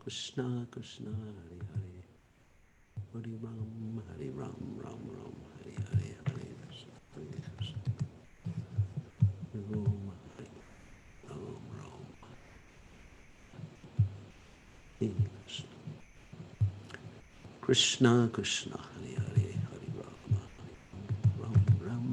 Krishna Krishna Hare Hare Hare Ram Ram Ram Hare Hare Hare Krishna Hare Krishna Ram Hare Ram Ram Hare Krishna Krishna Krishna Hare Hare Hare Rama Ram Ram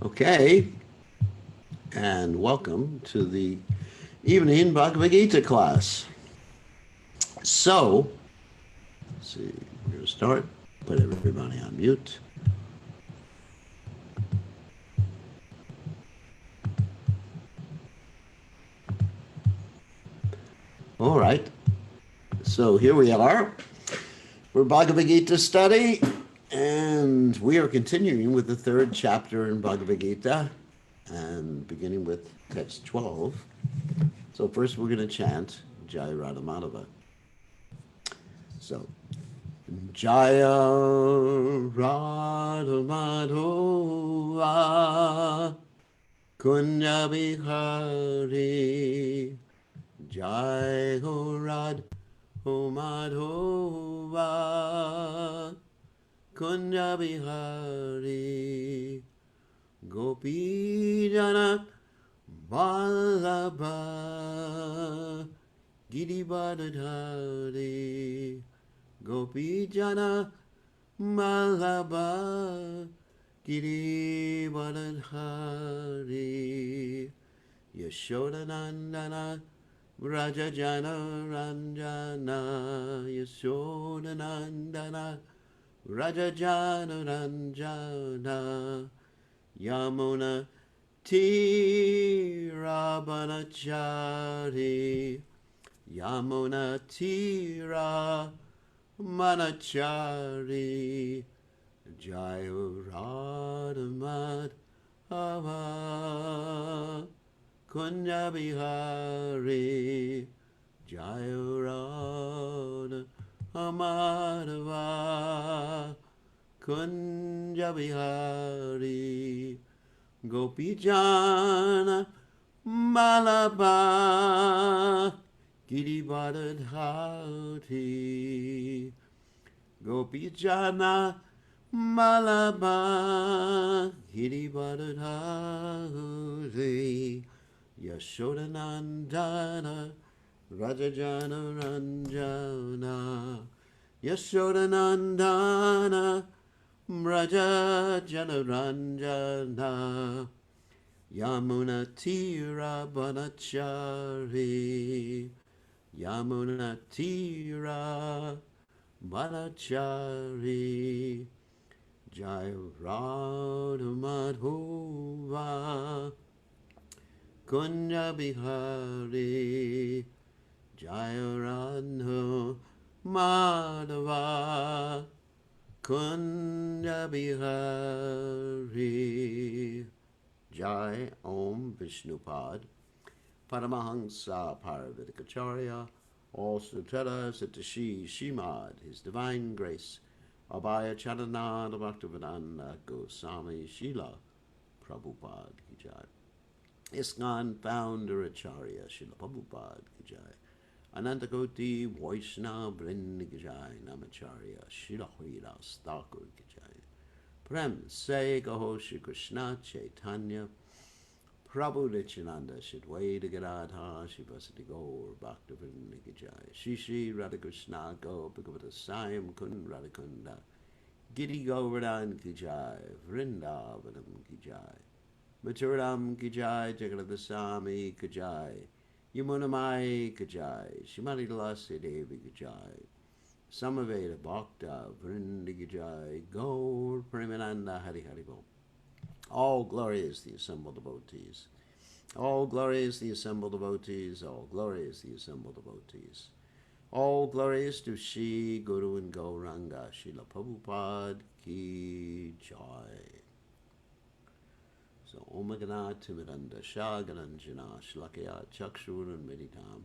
Okay, and welcome to the evening Bhagavad Gita class. So, let's see, we're going to start. Put everybody on mute. All right. So here we are. We're Bhagavad Gita study, and we are continuing with the third chapter in Bhagavad Gita, and beginning with text 12. So first we're going to chant Jai Radha Madhava. So, Jaya Radha Madhava Kunya Bihari Jai Ho Radha Madhova Kunya Bihari Gopi Jana Vallabha Girivardhari Gopi Jana Vallabha Girivardhari Yashodanandana Rajajana Ranjana Yashodanandana Rajajana Ranjana Yamuna Tirabanachari Yamuna Tira Manachari Jayo Radhamad Ava Kunya Bihari Jayo Radhamadava Kunya Bihari Gopi Jana Malaba Girivardhari Gopi Jana Malaba Girivardhari Yashodanandana Rajajana Ranjana Yashodanandana Rajajana Ranjana Yamuna Tira Banachari Yamuna Tira Banachari Jai Radha Madhova Kunya Bihari Jai Radha Madhava Kunya Bihari Jai Om Vishnupad Paramahansa Paravatikacharya All Sutra Satashi Shimad His Divine Grace Abhaya Charananda Bhaktivedanta Goswami Srila Prabhupada Ki Jai ISKCON Founder Acharya Srila Prabhupada Ki Jai Anantakoti Vaishnava Vrinda Ki Jai Namacharya Srila Haridas Thakur Ki Jai Prem Se Gaho Shri Krishna Chaitanya Prabhu Nityananda Shidwaita Gadadha Shivasati Gaur Bhaktivinoda Ki Jai Shri Shri Radhakrishna Go Bhagavata Sayam Kun Radhakunda Giri Govardhan Ki Jai Vrindavanam Ki Jai Maturam Ki Jai Jagadadha Sami Ki Jai Yamunamai Ki Jai Shrimati Tulasi Devi Ki Jai Samaveda Bhakta Vrinda Ki Jai Gaur Premananda Hari Hari Bol. All glory is the assembled devotees. All glory is the assembled devotees. All glory is the assembled devotees. All glory is to Shri Guru and Gauranga Srila Prabhupada Ki Jai. So Omagana Timidanda Shagananjana Shlakaya Chakshur and Meditam.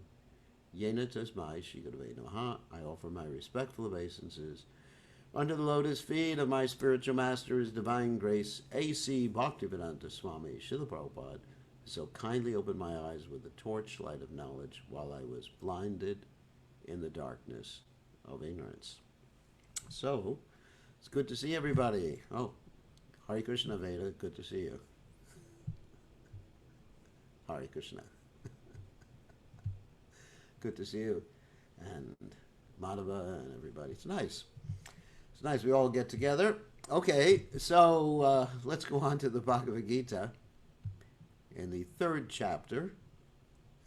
Yena Tasmai Shigadave Namaha. I offer my respectful obeisances under the lotus feet of my spiritual master, His Divine Grace, A.C. Bhaktivedanta Swami Srila Prabhupada, so kindly opened my eyes with the torchlight of knowledge while I was blinded in the darkness of ignorance. So, it's good to see everybody. Oh, Hare Krishna Veda, good to see you. Hare Krishna. Good to see you. And Madhava and everybody. It's nice. It's nice we all get together. Okay, so let's go on to the Bhagavad Gita in the 3rd chapter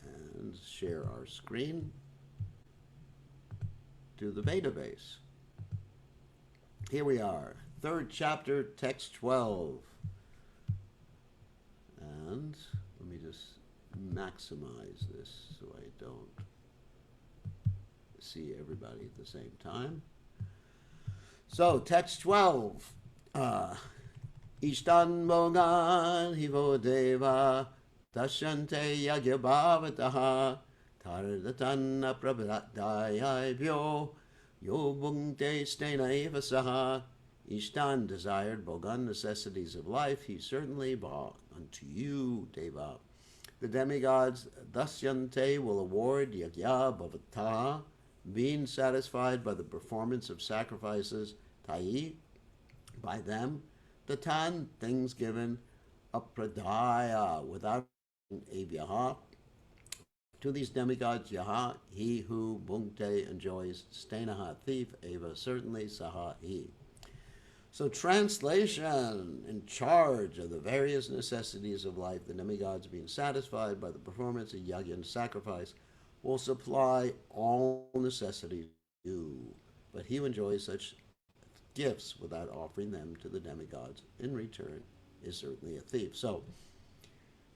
and share our screen to the database. Here we are, 3rd chapter, text 12. And let me just maximize this so I don't see everybody at the same time. So, text 12. Ishtan Mogan Hivo Deva Dashante Yagyabhavataha Tardatan Prabhadayabhyo Yo Bhungte Stena Eva Saha. Ishtan desired Bogan necessities of life, he certainly brought unto you, Deva. The demigods Dasyante will award Yagya Bhavata, being satisfied by the performance of sacrifices, Tai, by them, the Tan, things given, Apradaya, without Avyaha. To these demigods, Yaha, he who Bhungte enjoys, Stenaha, thief, Eva, certainly, Saha, he. So translation, in charge of the various necessities of life, the demigods being satisfied by the performance of yajna and sacrifice, will supply all necessities to you. But he who enjoys such gifts without offering them to the demigods in return is certainly a thief. So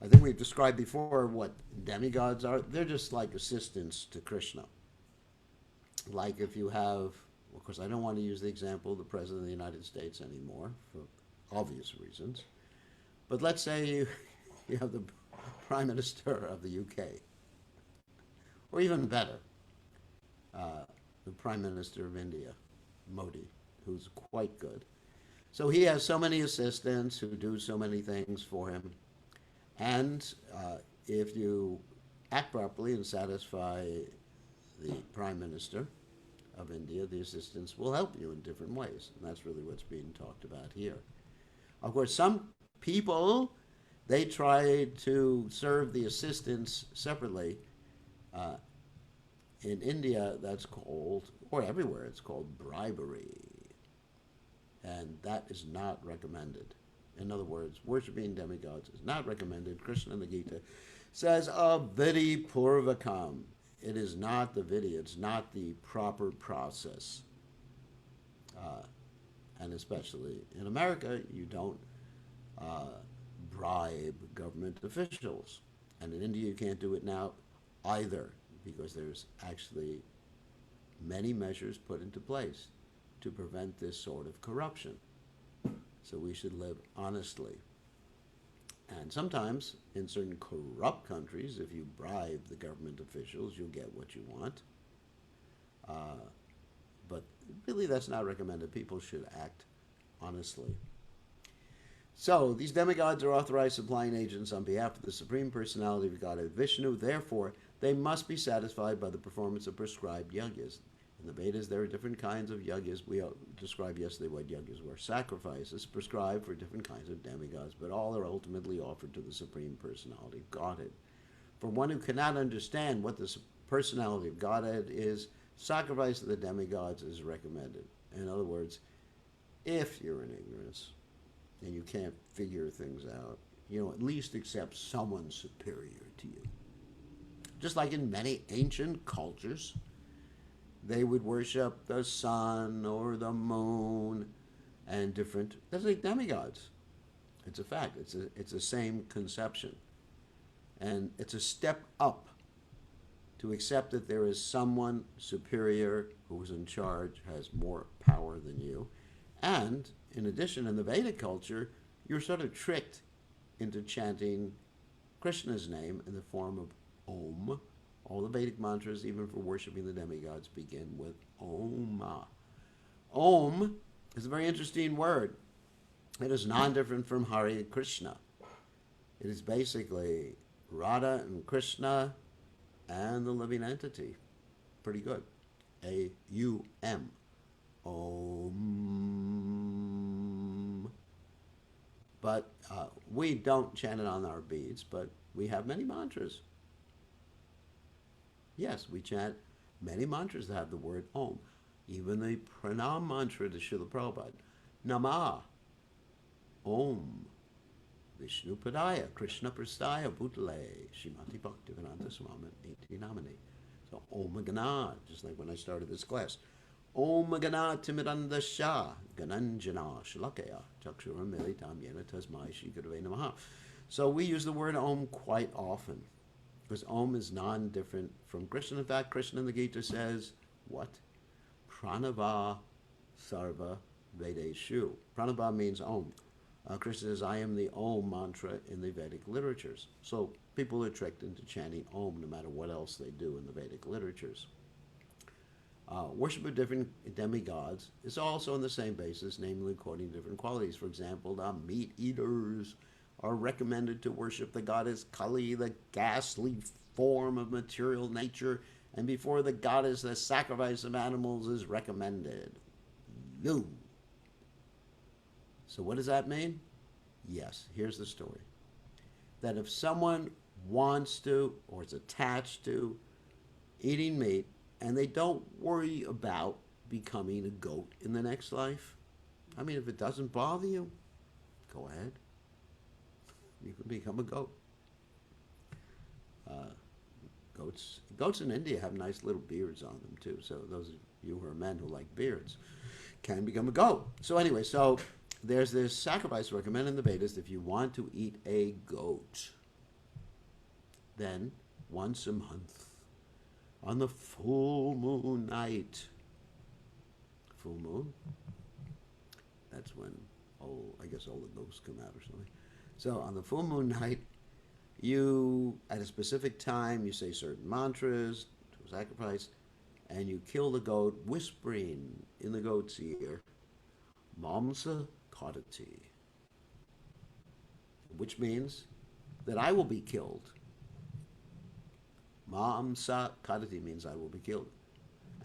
I think we've described before what demigods are. They're just like assistants to Krishna. Like if you have, of course, I don't want to use the example of the President of the United States anymore for obvious reasons. But let's say you have the Prime Minister of the UK, or even better, the Prime Minister of India, Modi, who's quite good. So he has so many assistants who do so many things for him. And if you act properly and satisfy the Prime Minister of India, the assistants will help you in different ways. And that's really what's being talked about here. Of course, some people, they try to serve the assistants separately. In India, that's called, or everywhere, it's called bribery. And that is not recommended. In other words, worshiping demigods is not recommended. Krishna in the Gita says, Avidi Purvakam. It is not the vidi, it's not the proper process. And especially in America, you don't bribe government officials. And in India, you can't do it now either, because there's actually many measures put into place to prevent this sort of corruption. So we should live honestly. And sometimes, in certain corrupt countries, if you bribe the government officials, you'll get what you want. But really, that's not recommended. People should act honestly. So, these demigods are authorized supplying agents on behalf of the Supreme Personality of Godhead Vishnu. Therefore, they must be satisfied by the performance of prescribed yajnas. In the Vedas, there are different kinds of yajnas. We described yesterday what yajnas were. Sacrifices prescribed for different kinds of demigods, but all are ultimately offered to the Supreme Personality of Godhead. For one who cannot understand what the Personality of Godhead is, sacrifice to the demigods is recommended. In other words, if you're in ignorance and you can't figure things out, at least accept someone superior to you. Just like in many ancient cultures, they would worship the sun or the moon and different, that's like demigods. It's a fact. It's the same conception. And it's a step up to accept that there is someone superior who is in charge, has more power than you. And in addition, in the Vedic culture, you're sort of tricked into chanting Krishna's name in the form of Om. All the Vedic mantras, even for worshiping the demigods, begin with Om. Om is a very interesting word. It is non-different from Hare and Krishna. It is basically Radha and Krishna and the living entity. Pretty good. A-U-M. Om. But we don't chant it on our beads, but we have many mantras. Yes, we chant many mantras that have the word Om. Even the pranam mantra to Srila Prabhupada. Namah. Om. Vishnu Padaya. Krishna Prastaya Bhutale. Shrimati Bhaktivedanta Swami Iti Namani. So Om Gana, just like when I started this class. Om Gana Timidanda Shah. Gananjana Shalakaya. Chakshuram Militam Yena Tasmai Shri Gurave Namaha. So we use the word Om quite often. Because Om is non-different from Krishna. In fact, Krishna in the Gita says, what? Pranava Sarva Vedeshu. Pranava means Om. Krishna says, I am the Om mantra in the Vedic literatures. So people are tricked into chanting Om no matter what else they do in the Vedic literatures. Worship of different demigods is also on the same basis, namely according to different qualities. For example, the meat eaters are recommended to worship the goddess Kali, the ghastly form of material nature, and before the goddess, the sacrifice of animals is recommended. No. So what does that mean? Yes, here's the story. That if someone wants to, or is attached to, eating meat, and they don't worry about becoming a goat in the next life, I mean, if it doesn't bother you, go ahead. You can become a goat. Goats in India have nice little beards on them too. So those of you who are men who like beards can become a goat. So anyway, so there's this sacrifice recommended in the Vedas. If you want to eat a goat, then once a month, on the full moon night, full moon, that's when I guess all the ghosts come out or something. So on the full moon night, you, at a specific time, you say certain mantras to sacrifice, and you kill the goat, whispering in the goat's ear, Mamsa Kadati, which means that I will be killed. Mamsa Kadati means I will be killed.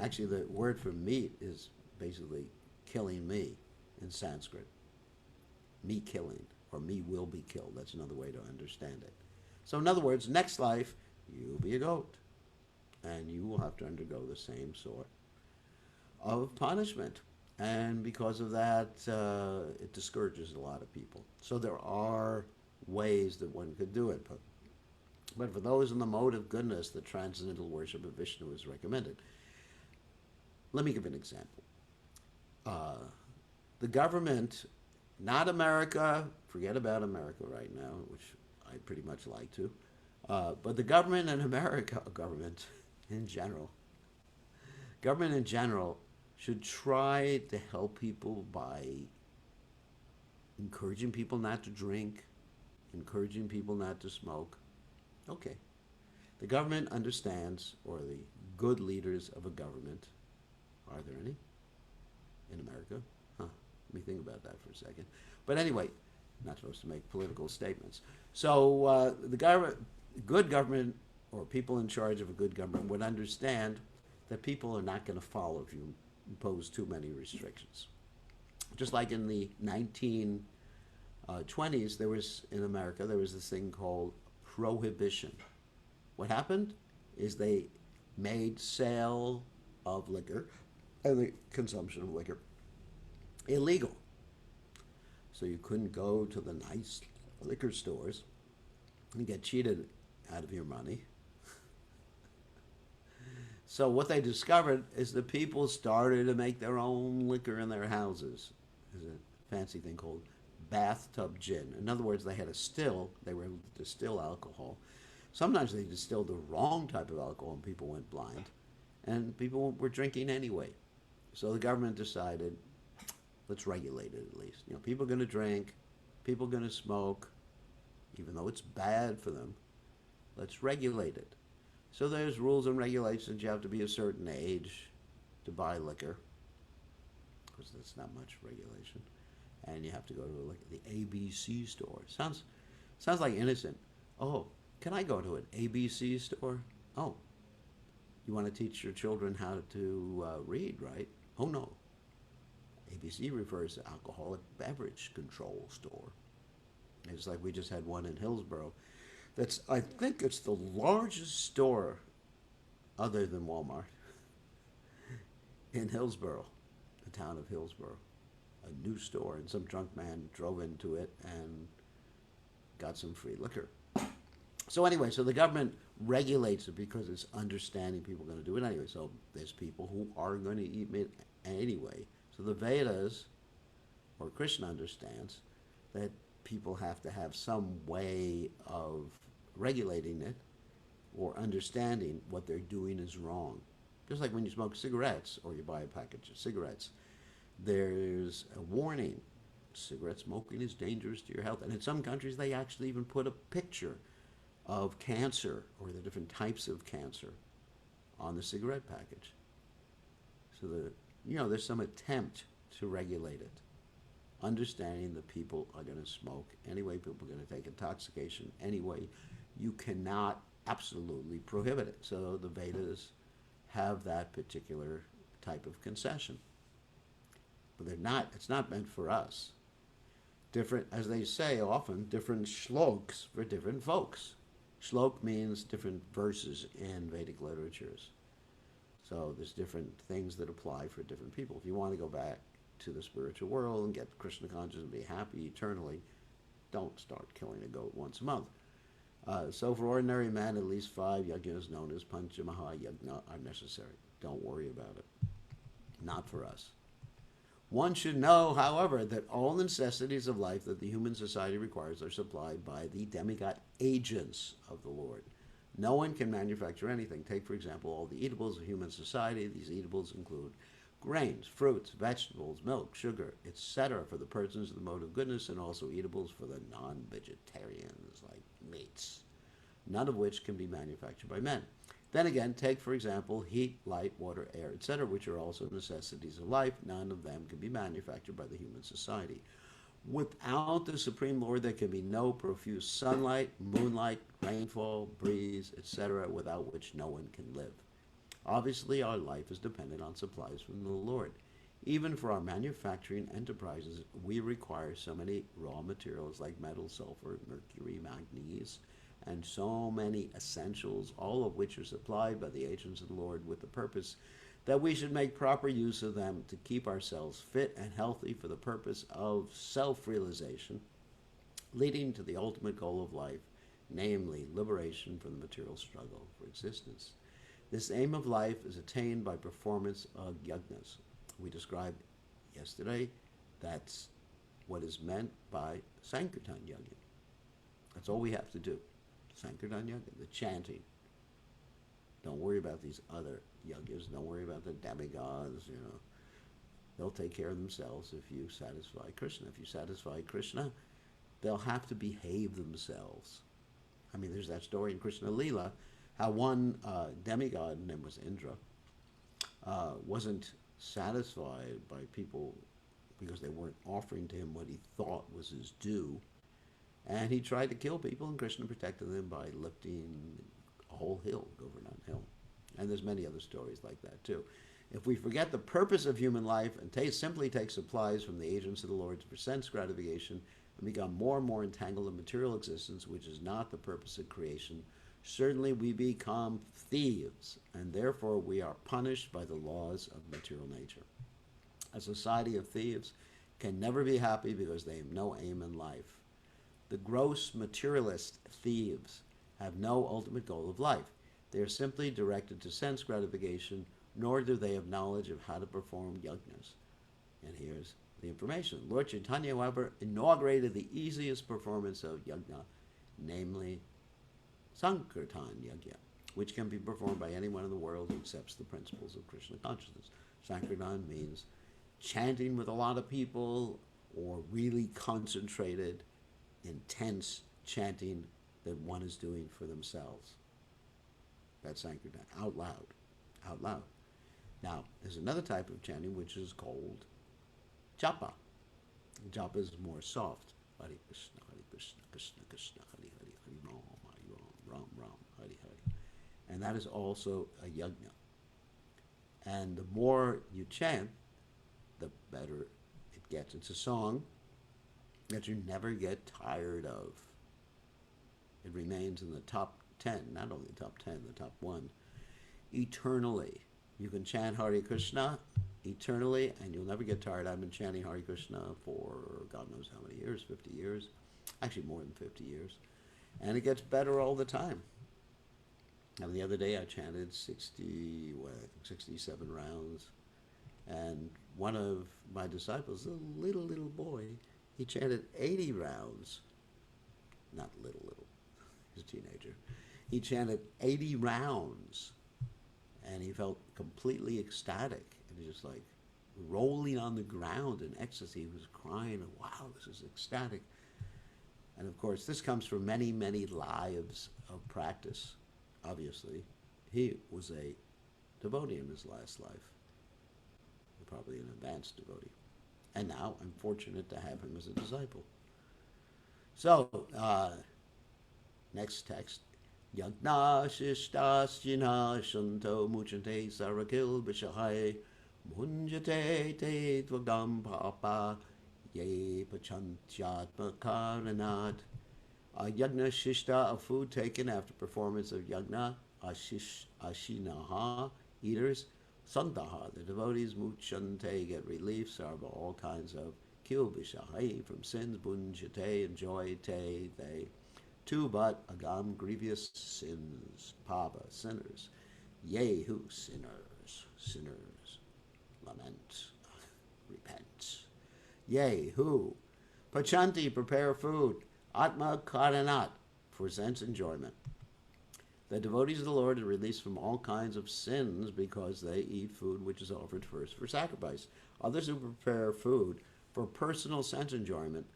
Actually, the word for meat is basically killing me in Sanskrit. Me killing, or me will be killed. That's another way to understand it. So in other words, next life, you'll be a goat. And you will have to undergo the same sort of punishment. And because of that, it discourages a lot of people. So there are ways that one could do it. But for those in the mode of goodness, the transcendental worship of Vishnu is recommended. Let me give an example. The government, not America, forget about America right now, which I pretty much like to, but the government in America, government in general should try to help people by encouraging people not to drink, encouraging people not to smoke. Okay. The government understands, or the good leaders of a government, are there any in America? Huh. Let me think about that for a second. But anyway, not supposed to make political statements. So the good government, or people in charge of a good government, would understand that people are not going to follow if you impose too many restrictions. Just like in the 1920s, in America, there was this thing called prohibition. What happened is they made sale of liquor and the consumption of liquor illegal. So you couldn't go to the nice liquor stores and get cheated out of your money. So what they discovered is that people started to make their own liquor in their houses. There's a fancy thing called bathtub gin. In other words, they had a still. They were able to distill alcohol. Sometimes they distilled the wrong type of alcohol and people went blind. And people were drinking anyway. So the government decided, let's regulate it at least. You know, people are going to drink, people are going to smoke, even though it's bad for them. Let's regulate it. So there's rules and regulations. You have to be a certain age to buy liquor, because that's not much regulation. And you have to go to like the ABC store. Sounds like innocent. Oh, can I go to an ABC store? Oh, you want to teach your children how to read, right? Oh no. ABC refers to Alcoholic Beverage Control Store. It's like we just had one in Hillsborough. I think it's the largest store other than Walmart in Hillsborough, the town of Hillsborough. A new store, and some drunk man drove into it and got some free liquor. So anyway, so the government regulates it because it's understanding people are going to do it anyway. So there's people who are going to eat meat anyway. So the Vedas, or Krishna, understands that people have to have some way of regulating it or understanding what they're doing is wrong. Just like when you smoke cigarettes or you buy a package of cigarettes, there's a warning. Cigarette smoking is dangerous to your health. And in some countries, they actually even put a picture of cancer or the different types of cancer on the cigarette package. So there's some attempt to regulate it. Understanding that people are going to smoke anyway, people are going to take intoxication anyway. You cannot absolutely prohibit it. So the Vedas have that particular type of concession. But it's not meant for us. Different, as they say often, different shloks for different folks. Shlok means different verses in Vedic literatures. So there's different things that apply for different people. If you want to go back to the spiritual world and get Krishna conscious and be happy eternally, don't start killing a goat once a month. So for ordinary men, at least 5 yajnas known as Pancha Maha Yajna are necessary. Don't worry about it. Not for us. One should know, however, that all necessities of life that the human society requires are supplied by the demigod agents of the Lord. No one can manufacture anything. Take, for example, all the eatables of human society. These eatables include grains, fruits, vegetables, milk, sugar, etc. for the persons of the mode of goodness, and also eatables for the non-vegetarians, like meats, none of which can be manufactured by men. Then again, take, for example, heat, light, water, air, etc., which are also necessities of life. None of them can be manufactured by the human society. Without the Supreme Lord, there can be no profuse sunlight, moonlight, rainfall, breeze, etc., without which no one can live. Obviously, our life is dependent on supplies from the Lord. Even for our manufacturing enterprises, we require so many raw materials like metal, sulfur, mercury, manganese, and so many essentials, all of which are supplied by the agents of the Lord with the purpose that we should make proper use of them to keep ourselves fit and healthy for the purpose of self-realization, leading to the ultimate goal of life, namely liberation from the material struggle for existence. This aim of life is attained by performance of yajnas. We described yesterday that's what is meant by Sankirtan Yajna. That's all we have to do. Sankirtan Yajna, the chanting. Don't worry about these other yajnas. Don't worry about the demigods, They'll take care of themselves if you satisfy Krishna. If you satisfy Krishna, they'll have to behave themselves. I mean, there's that story in Krishna Lila, how one demigod, his name was Indra, wasn't satisfied by people because they weren't offering to him what he thought was his due. And he tried to kill people, and Krishna protected them by lifting a whole hill, Govardhan Hill. And there's many other stories like that, too. If we forget the purpose of human life and simply take supplies from the agents of the Lord for sense gratification and become more and more entangled in material existence, which is not the purpose of creation, certainly we become thieves, and therefore we are punished by the laws of material nature. A society of thieves can never be happy because they have no aim in life. The gross materialist thieves have no ultimate goal of life. They are simply directed to sense gratification, nor do they have knowledge of how to perform yajnas. And here's the information. Lord Chaitanya, however, inaugurated the easiest performance of yajna, namely Sankirtan Yajna, which can be performed by anyone in the world who accepts the principles of Krishna consciousness. Sankirtan means chanting with a lot of people or really concentrated, intense chanting that one is doing for themselves. That's Sankirtan, out loud, out loud. Now, there's another type of chanting which is called japa. Japa is more soft. Hare Krishna, Krishna Krishna, Hare Hare, Hare Ram, Ram, Hare Hare. And that is also a yajna. And the more you chant, the better it gets. It's a song that you never get tired of. It remains in the top 10, not only the top 10, the top 1, eternally. You can chant Hare Krishna eternally, and you'll never get tired. I've been chanting Hare Krishna for God knows how many years, 50 years, actually more than 50 years. And it gets better all the time. And the other day I chanted 67 rounds. And one of my disciples, a little boy, he chanted 80 rounds. Not little, he's a teenager. He chanted 80 rounds. And he felt completely ecstatic. And he was just like rolling on the ground in ecstasy. He was crying, wow, this is ecstatic. And of course, this comes from many, many lives of practice. Obviously, he was a devotee in his last life, probably an advanced devotee. And now I'm fortunate to have him as a disciple. So, next text. Yagna shishtasjina shanto muchante sarakil bishahai munjate te tvagam papa ye pachantyatma karanat. Yagna shishta, a food taken after performance of yagna, ashinaha, eaters, santaha, the devotees, muchante, get relief, sarva, all kinds of kilbishahai, from sins, bunjate, enjoy, te, they, two, but, agam, grievous sins, pava, sinners, yehu, sinners, lament, repent, yehu, pachanti, prepare food, Atma karanat, for sense enjoyment. The devotees of the Lord are released from all kinds of sins because they eat food which is offered first for sacrifice. Others who prepare food for personal sense enjoyment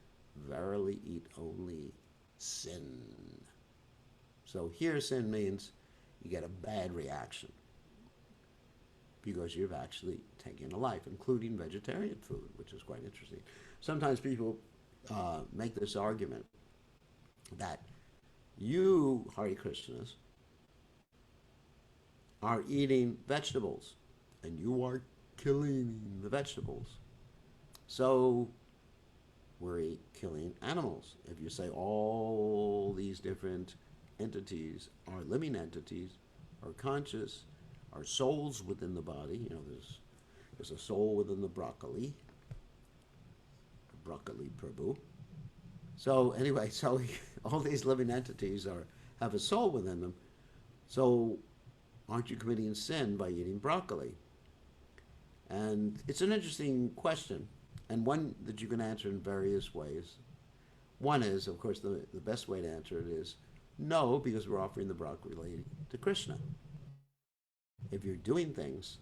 verily eat only sin. So here sin means you get a bad reaction because you've actually taken a life, including vegetarian food, which is quite interesting. Sometimes people make this argument that you, Hare Krishnas, are eating vegetables and you are killing the vegetables. So we're killing animals. If you say all these different entities are living entities, are conscious, are souls within the body, there's a soul within the broccoli Prabhu. So anyway, all these living entities have a soul within them. So aren't you committing sin by eating broccoli? And it's an interesting question, and one that you can answer in various ways. One is, of course, the best way to answer it is no, because we're offering the broccoli to Krishna. If you're doing things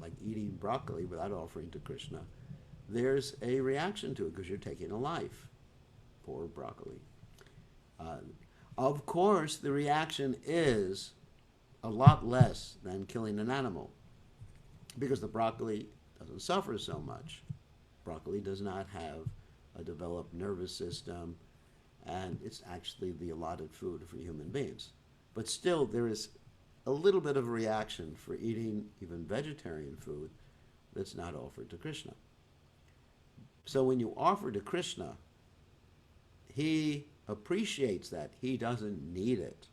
like eating broccoli without offering to Krishna, there's a reaction to it because you're taking a life. Poor broccoli. Of course, the reaction is a lot less than killing an animal because the broccoli doesn't suffer so much. Broccoli does not have a developed nervous system, and it's actually the allotted food for human beings. But still, there is a little bit of a reaction for eating even vegetarian food that's not offered to Krishna. So when you offer to Krishna, he appreciates that. He doesn't need it.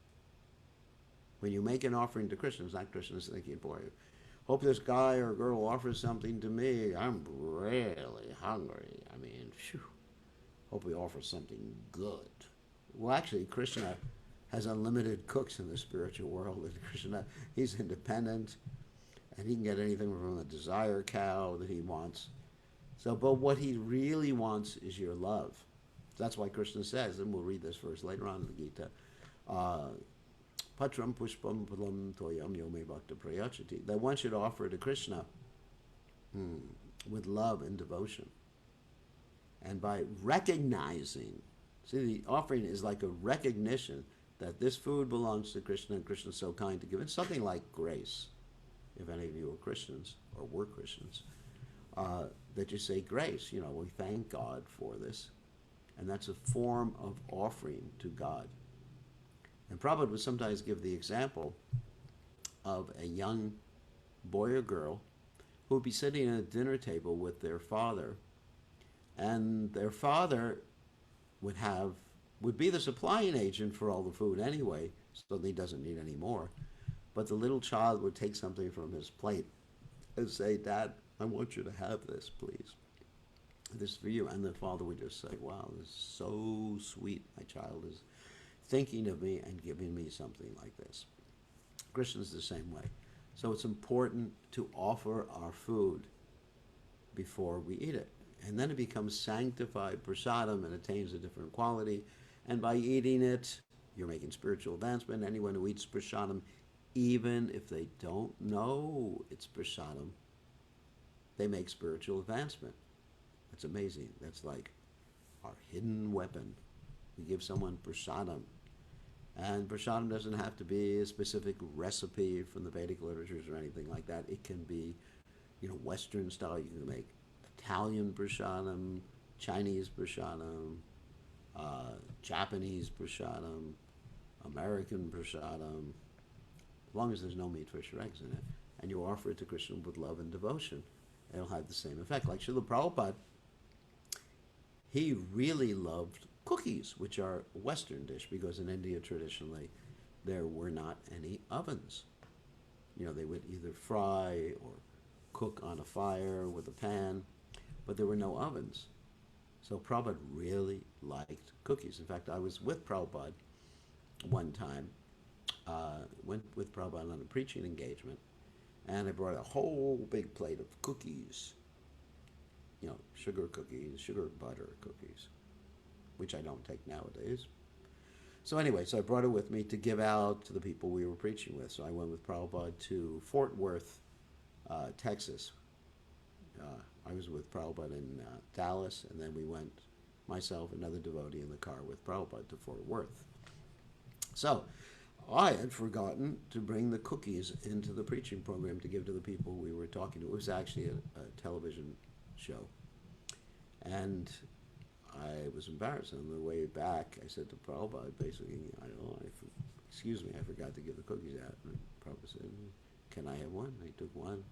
When you make an offering to Krishna, it's not Krishna's thinking, boy, hope this guy or girl offers something to me. I'm really hungry. I mean, phew, hope he offers something good. Well, actually, Krishna has unlimited cooks in the spiritual world. And Krishna, he's independent, and he can get anything from a desire cow that he wants. So, but what he really wants is your love. That's why Krishna says, and we'll read this verse later on in the Gita, Patram pushpam palam toyam yome bhakta prayachati. That one should offer to Krishna with love and devotion. And by recognizing See, the offering is like a recognition that this food belongs to Krishna, and Krishna is so kind to give it. Something like grace, if any of you are Christians or were Christians, that you say grace. You know, we thank God for this, and that's a form of offering to God. And Prabhupada would sometimes give the example of a young boy or girl who would be sitting at a dinner table with their father, and their father would be the supplying agent for all the food anyway, so he doesn't need any more. But the little child would take something from his plate and say, "Dad, I want you to have this, please. This is for you." And the father would just say, "Wow, this is so sweet. My child is thinking of me and giving me something like this." Krishna's the same way. So it's important to offer our food before we eat it. And then it becomes sanctified prasadam and attains a different quality. And by eating it, you're making spiritual advancement. Anyone who eats prasadam, even if they don't know it's prasadam, they make spiritual advancement. That's amazing. That's like our hidden weapon. We give someone prasadam. And prasadam doesn't have to be a specific recipe from the Vedic literatures or anything like that. It can be, Western style. You can make Italian prasadam, Chinese prasadam, Japanese prasadam, American prasadam, as long as there's no meat, fish, or eggs in it. And you offer it to Krishna with love and devotion. It'll have the same effect. Like Srila Prabhupada, he really loved cookies, which are a Western dish, because in India traditionally there were not any ovens. They would either fry or cook on a fire with a pan, but there were no ovens. So Prabhupada really liked cookies. In fact, I was with Prabhupada one time, went with Prabhupada on a preaching engagement, and I brought a whole big plate of cookies, sugar cookies, sugar butter cookies, which I don't take nowadays. So anyway, I brought it with me to give out to the people we were preaching with. So I went with Prabhupada to Fort Worth, Texas. I was with Prabhupada in Dallas, and then we went, myself, another devotee in the car with Prabhupada to Fort Worth. So I had forgotten to bring the cookies into the preaching program to give to the people we were talking to. It was actually a television show. And I was embarrassed. On the way back, I said to Prabhupada, basically, excuse me, I forgot to give the cookies out. And Prabhupada said, "Can I have one?" And he took one,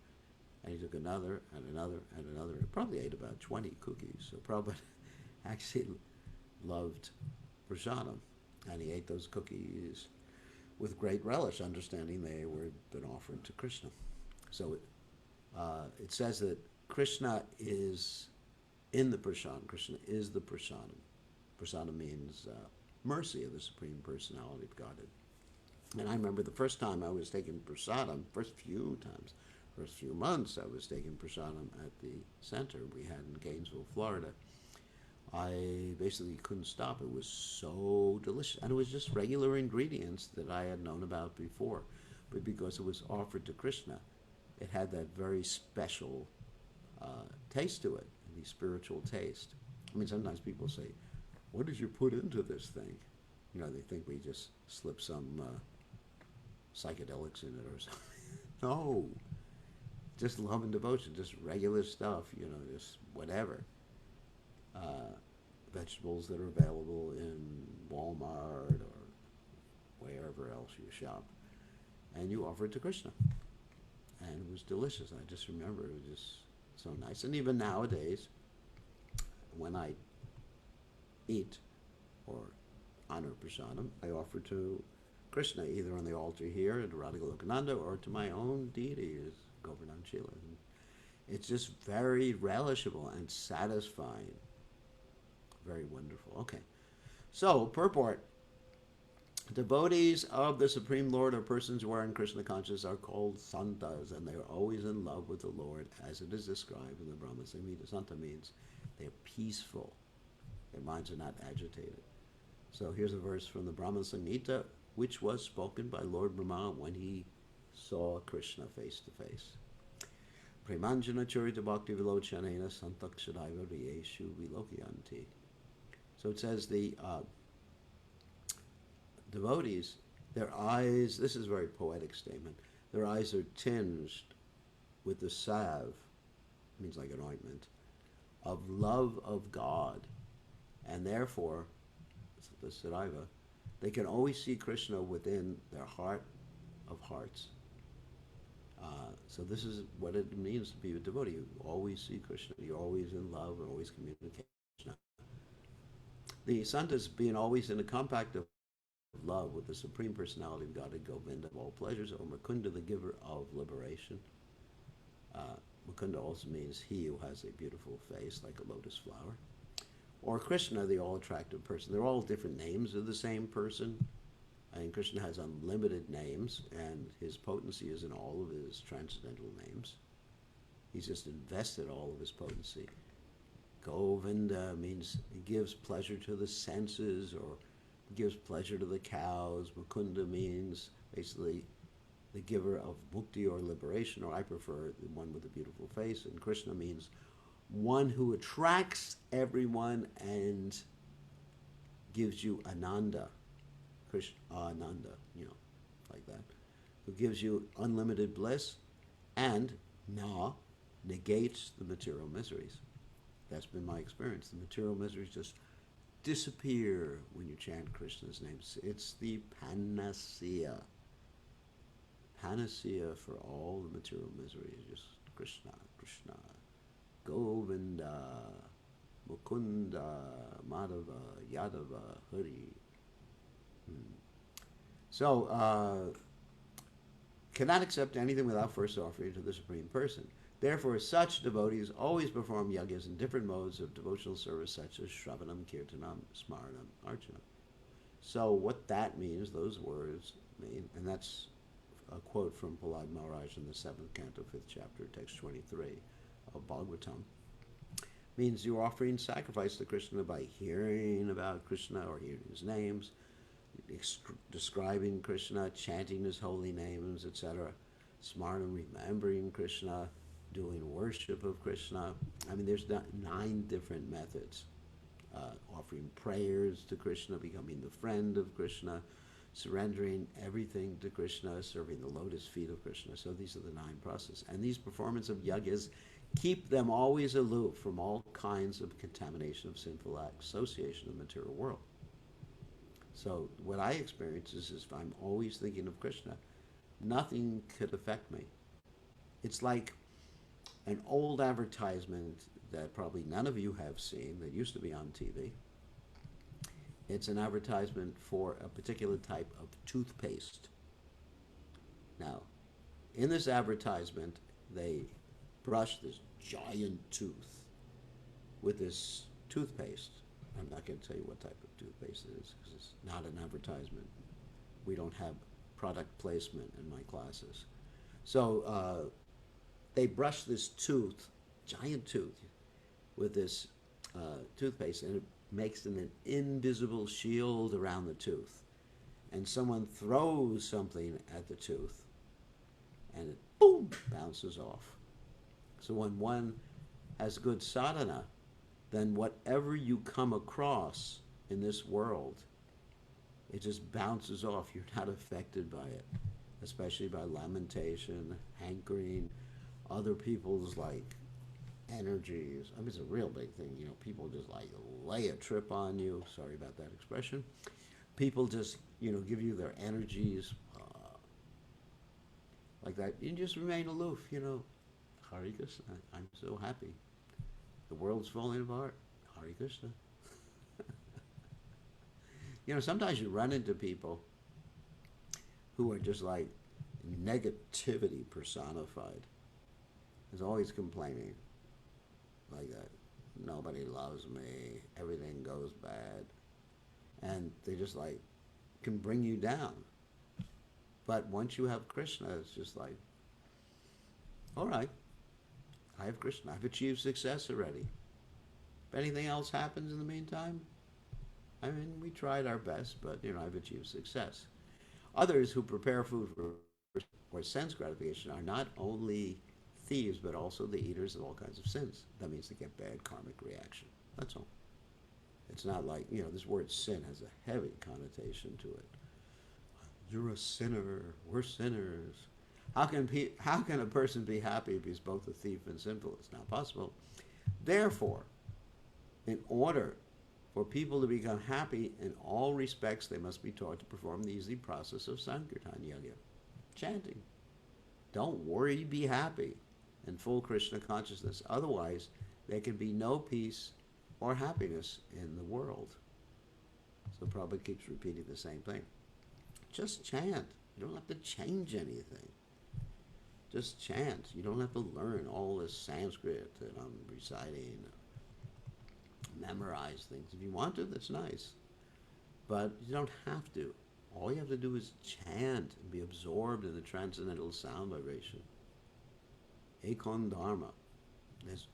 and he took another, and another, and another. He probably ate about 20 cookies. So Prabhupada actually loved prasadam, and he ate those cookies with great relish, understanding they were been offered to Krishna. So it says that Krishna is in the prasadam. Krishna is the prasadam. Prasadam means mercy of the Supreme Personality of Godhead. And I remember the first time I was taking prasadam, first few months I was taking prasadam at the center we had in Gainesville, Florida. I basically couldn't stop. It was so delicious. And it was just regular ingredients that I had known about before. But because it was offered to Krishna, it had that very special taste to it, the spiritual taste. I mean, sometimes people say, "What did you put into this thing?" They think we just slip some psychedelics in it or something. No, just love and devotion, just regular stuff, just whatever. Vegetables that are available in Walmart or wherever else you shop. And you offer it to Krishna. And it was delicious. I just remember it was just so nice. And even nowadays, when I eat or honor prasadam, I offer to Krishna, either on the altar here at Radha Golokananda or to my own deity, as Govardhan Chila. It's just very relishable and satisfying. Very wonderful. Okay. So, purport. Devotees of the Supreme Lord, or persons who are in Krishna consciousness, are called santas, and they are always in love with the Lord, as it is described in the Brahma Samhita. Santa means they are peaceful. Their minds are not agitated. So here's a verse from the Brahma Samhita, which was spoken by Lord Brahma when he saw Krishna face to face. Premanjana Charita Bhakti Vilochanena Santakshadaiva Riyeshu Vilokyanti. So it says the devotees, their eyes, this is a very poetic statement, their eyes are tinged with the salve, means like an ointment, of love of God, and therefore, the Saraiva, they can always see Krishna within their heart of hearts. So this is what it means to be a devotee. You always see Krishna. You're always in love and always communicate with Krishna. The santas being always in a compact of love with the Supreme Personality of Godhead, Govinda of all pleasures, or Mukunda, the giver of liberation. Mukunda also means he who has a beautiful face like a lotus flower. Or Krishna, the all-attractive person. They're all different names of the same person. And Krishna has unlimited names, and his potency is in all of his transcendental names. He's just invested all of his potency. Govinda means he gives pleasure to the senses, or gives pleasure to the cows. Mukunda means basically the giver of mukti or liberation, or I prefer the one with the beautiful face. And Krishna means one who attracts everyone and gives you ananda. Krishna, Ananda, like that, who gives you unlimited bliss and negates the material miseries. That's been my experience. The material miseries just disappear when you chant Krishna's name. It's the panacea. Panacea for all the material miseries. Just Krishna, Krishna, Govinda, Mukunda, Madhava, Yadava, Hari. So, cannot accept anything without first offering to the Supreme Person. Therefore, such devotees always perform yagas in different modes of devotional service, such as Shravanam, Kirtanam, Smaranam, Archanam. So what that means, those words mean, and that's a quote from Prahlad Maharaj in the 7th canto, 5th chapter, text 23 of Bhagavatam, means you're offering sacrifice to Krishna by hearing about Krishna or hearing his names, describing Krishna, chanting his holy names, etc. Smartam, remembering Krishna, doing worship of Krishna. I mean, there's 9 different methods. Offering prayers to Krishna, becoming the friend of Krishna, surrendering everything to Krishna, serving the lotus feet of Krishna. So these are the 9 processes. And these performance of yagas keep them always aloof from all kinds of contamination of sinful acts, association of the material world. So what I experience is if I'm always thinking of Krishna, nothing could affect me. It's like an old advertisement that probably none of you have seen that used to be on TV. It's an advertisement for a particular type of toothpaste. Now, in this advertisement, they brush this giant tooth with this toothpaste. I'm not going to tell you what type of toothpaste it is because it's not an advertisement. We don't have product placement in my classes. So they brush this tooth, giant tooth, with this toothpaste, and it makes an invisible shield around the tooth. And someone throws something at the tooth, and it, boom, bounces off. So when one has good sadhana, then whatever you come across in this world, it just bounces off. You're not affected by it, especially by lamentation, hankering, other people's energies. I mean, it's a real big thing. People just lay a trip on you. Sorry about that expression. People just, give you their energies like that. You just remain aloof, Hare Krishna, I'm so happy. The world's falling apart. Hare Krishna. Sometimes you run into people who are just like negativity personified. There's always complaining like that. Nobody loves me. Everything goes bad. And they just can bring you down. But once you have Krishna, it's just like, all right, I have Krishna. I've achieved success already. If anything else happens in the meantime, I mean, we tried our best, but, I've achieved success. Others who prepare food for sense gratification are not only thieves, but also the eaters of all kinds of sins. That means they get bad karmic reaction. That's all. It's not like, this word sin has a heavy connotation to it. You're a sinner. We're sinners. How can a person be happy if he's both a thief and sinful? It's not possible. Therefore, in order for people to become happy in all respects, they must be taught to perform the easy process of Sankirtan Yagya, chanting. Don't worry, be happy in full Krishna consciousness. Otherwise, there can be no peace or happiness in the world. So Prabhupada keeps repeating the same thing. Just chant. You don't have to change anything. Just chant. You don't have to learn all this Sanskrit that I'm reciting, memorize things. If you want to, that's nice. But you don't have to. All you have to do is chant and be absorbed in the transcendental sound vibration. Ekon Dharma.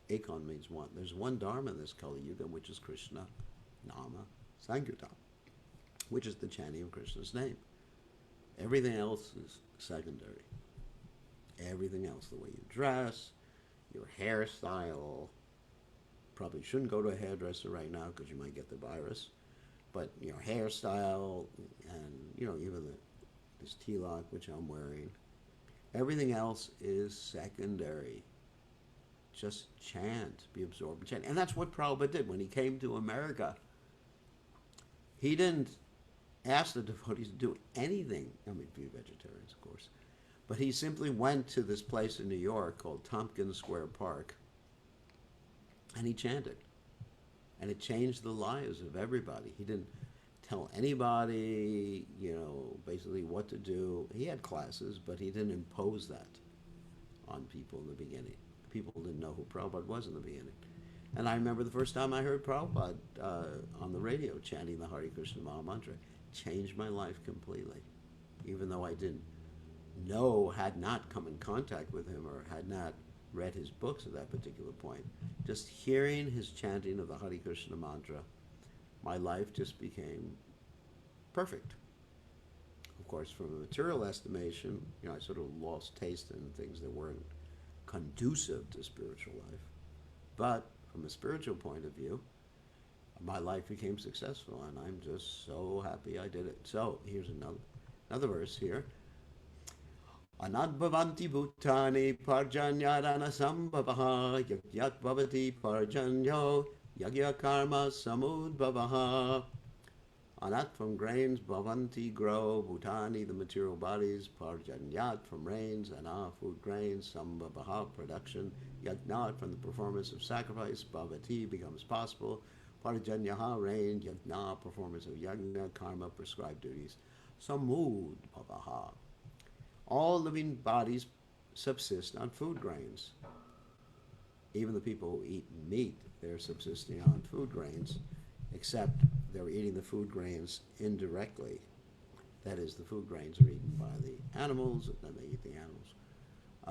Ekon means one. There's one Dharma in this Kali Yuga, which is Krishna Nama Sankirtan, which is the chanting of Krishna's name. Everything else is secondary. Everything else, the way you dress, your hairstyle. Probably shouldn't go to a hairdresser right now because you might get the virus. But your hairstyle and, even this tilak, which I'm wearing, everything else is secondary. Just chant, be absorbed in chant. And that's what Prabhupada did when he came to America. He didn't ask the devotees to do anything. Be vegetarians, of course. But he simply went to this place in New York called Tompkins Square Park, and he chanted. And it changed the lives of everybody. He didn't tell anybody, basically what to do. He had classes, but he didn't impose that on people in the beginning. People didn't know who Prabhupada was in the beginning. And I remember the first time I heard Prabhupada on the radio chanting the Hare Krishna Maha Mantra. Changed my life completely. Even though I didn't had not come in contact with him or had not read his books at that particular point. Just hearing his chanting of the Hare Krishna mantra, my life just became perfect. Of course, from a material estimation, I sort of lost taste in things that weren't conducive to spiritual life. But from a spiritual point of view, my life became successful, and I'm just so happy I did it. So here's another verse here. Anadbhavanti bhutani parjanyarana sambhavaha yagyat bhavati parjanyo yagya karma samudbhavaha. Anat from grains, bhavanti grow, bhutani the material bodies, parjanyat from rains, ana food grains, sambhavaha production, yagnat from the performance of sacrifice, bhavati becomes possible, parjanyaha rain, yagna performance of yagna, karma prescribed duties, samudbhavaha. All living bodies subsist on food grains. Even the people who eat meat, they're subsisting on food grains, except they're eating the food grains indirectly. That is, the food grains are eaten by the animals, and then they eat the animals.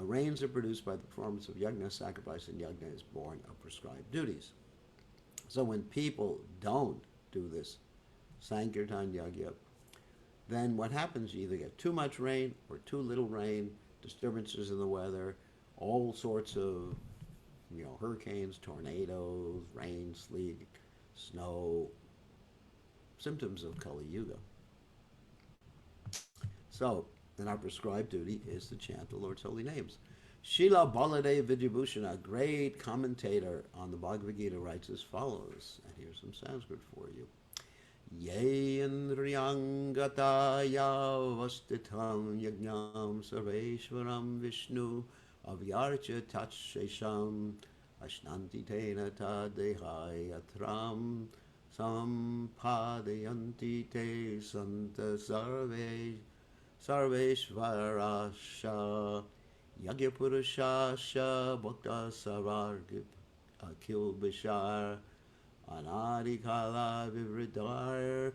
Rains are produced by the performance of yagna, sacrifice, and yagna is born of prescribed duties. So when people don't do this Sankirtan Yagya, then what happens, you either get too much rain or too little rain, disturbances in the weather, all sorts of, hurricanes, tornadoes, rain, sleet, snow, symptoms of Kali Yuga. So, then our prescribed duty is to chant the Lord's holy names. Srila Baladev Vidyabhushan, a great commentator on the Bhagavad Gita, writes as follows, and here's some Sanskrit for you. Ye indriyangata yavastitam yajnam sarveshwaram vishnu avyarcha tatshesham ashnanti tena tadehayatram sampadayanti te santa sarveshvarasha yagyapurashasha bhakta savargip akil bishar Anadikala Vivridar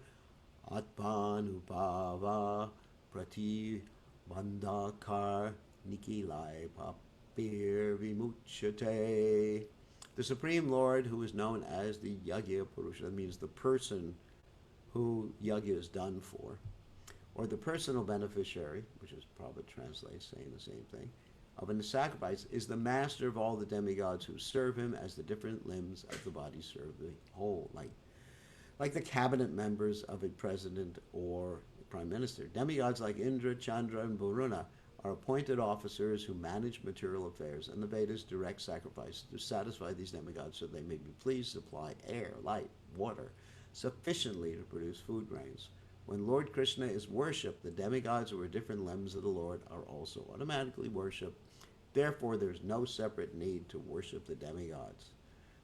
Atmanupava Prati Bandakar Nikilai Papir Vimuchate. The Supreme Lord, who is known as the Yagya Purusha, that means the person who Yagya is done for, or the personal beneficiary, which is probably translates saying the same thing, of a sacrifice, is the master of all the demigods who serve him as the different limbs of the body serve the whole. Like like the cabinet members of a president or a prime minister. Demigods like Indra, Chandra, and Varuna are appointed officers who manage material affairs, and the Vedas direct sacrifice to satisfy these demigods so they may be pleased to supply air, light, water sufficiently to produce food grains. When Lord Krishna is worshipped, the demigods who are different limbs of the Lord are also automatically worshipped. Therefore, there is no separate need to worship the demigods.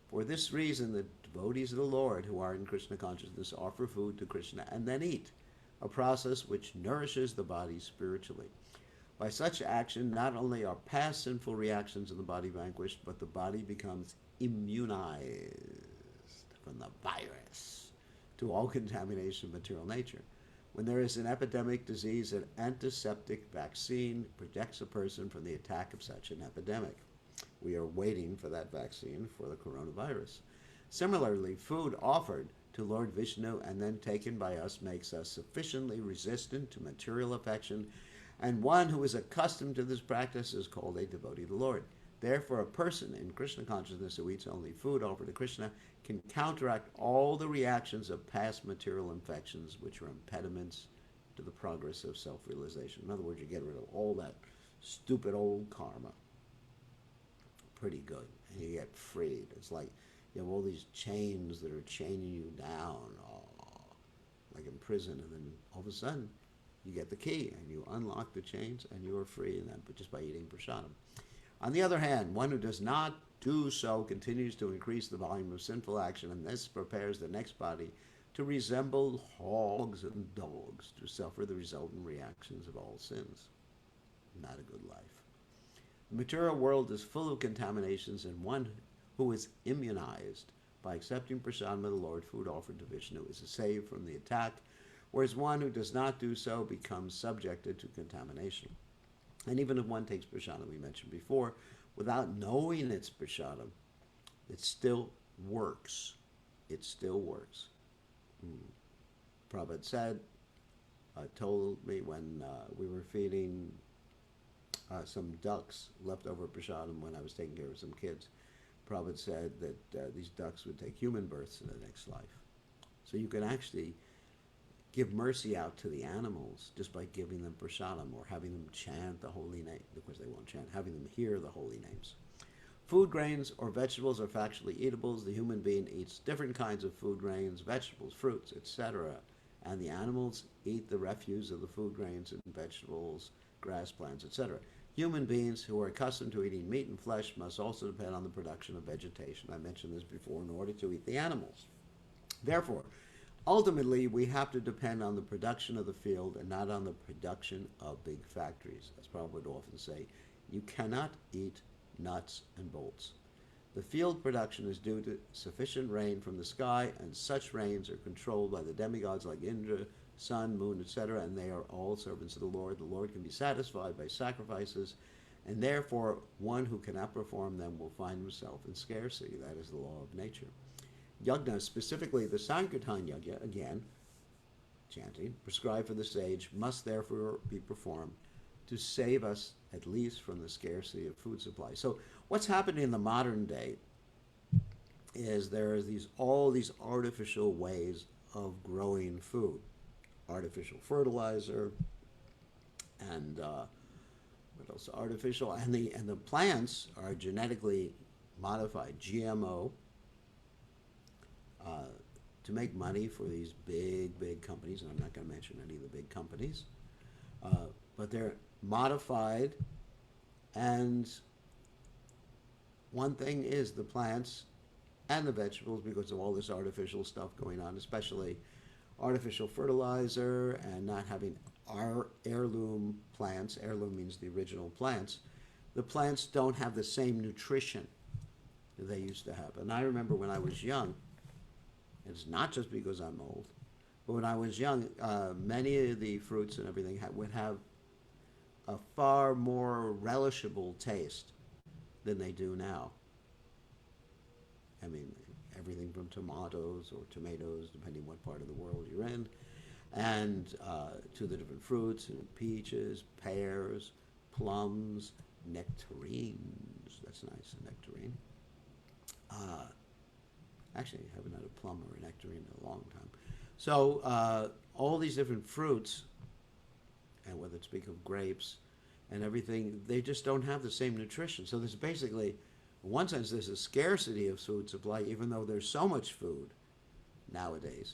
For this reason, the devotees of the Lord who are in Krishna consciousness offer food to Krishna and then eat, a process which nourishes the body spiritually. By such action, not only are past sinful reactions in the body vanquished, but the body becomes immunized from the virus to all contamination of material nature. When there is an epidemic disease, an antiseptic vaccine protects a person from the attack of such an epidemic. We are waiting for that vaccine for the coronavirus. Similarly, food offered to Lord Vishnu and then taken by us makes us sufficiently resistant to material affection, and one who is accustomed to this practice is called a devotee of the Lord. Therefore, a person in Krishna consciousness who eats only food offered to Krishna can counteract all the reactions of past material infections which are impediments to the progress of self-realization. In other words, you get rid of all that stupid old karma. Pretty good. And you get freed. It's like you have all these chains that are chaining you down, like in prison, and then all of a sudden you get the key and you unlock the chains and you are free, and then just by eating prasadam. On the other hand, one who does not do so continues to increase the volume of sinful action, and this prepares the next body to resemble hogs and dogs, to suffer the resultant reactions of all sins. Not a good life. The material world is full of contaminations, and one who is immunized by accepting prasadam of the Lord, food offered to Vishnu, is saved from the attack, whereas one who does not do so becomes subjected to contamination. And even if one takes prasadam, we mentioned before, without knowing it's prasadam, it still works. It still works. Prabhupada said, told me when we were feeding some ducks leftover prasadam when I was taking care of some kids, Prabhupada said that these ducks would take human births in the next life. So you can actually give mercy out to the animals just by giving them prasadam or having them chant the holy name. Of course, they won't chant, having them hear the holy names. Food grains or vegetables are factually eatables. The human being eats different kinds of food grains, vegetables, fruits, etc. And the animals eat the refuse of the food grains and vegetables, grass plants, etc. Human beings who are accustomed to eating meat and flesh must also depend on the production of vegetation. I mentioned this before, in order to eat the animals. Therefore, ultimately, we have to depend on the production of the field and not on the production of big factories. As Prabhupada would often say, you cannot eat nuts and bolts. The field production is due to sufficient rain from the sky, and such rains are controlled by the demigods like Indra, sun, moon, etc., and they are all servants of the Lord. The Lord can be satisfied by sacrifices, and therefore one who cannot perform them will find himself in scarcity. That is the law of nature. Yajna, specifically the Sankirtan Yajna, again, chanting, prescribed for the sage, must therefore be performed to save us at least from the scarcity of food supply. So what's happening in the modern day is there are all these artificial ways of growing food. Artificial fertilizer and what else? Artificial, and the plants are genetically modified, GMO, to make money for these big companies, and I'm not going to mention any of the big companies, but they're modified, and one thing is the plants and the vegetables, because of all this artificial stuff going on, especially artificial fertilizer and not having our heirloom plants. Heirloom means the original plants. The plants don't have the same nutrition that they used to have. And I remember when I was young, it's not just because I'm old, but when I was young, many of the fruits and everything would have a far more relishable taste than they do now. I mean, everything from tomatoes or tomatoes, depending what part of the world you're in, and to the different fruits, and peaches, pears, plums, nectarines. That's nice, a nectarine. Actually, I haven't had a plum or a nectarine in a long time. So all these different fruits, and whether it speak of grapes and everything, they just don't have the same nutrition. So there's basically, in one sense, there's a scarcity of food supply, even though there's so much food nowadays,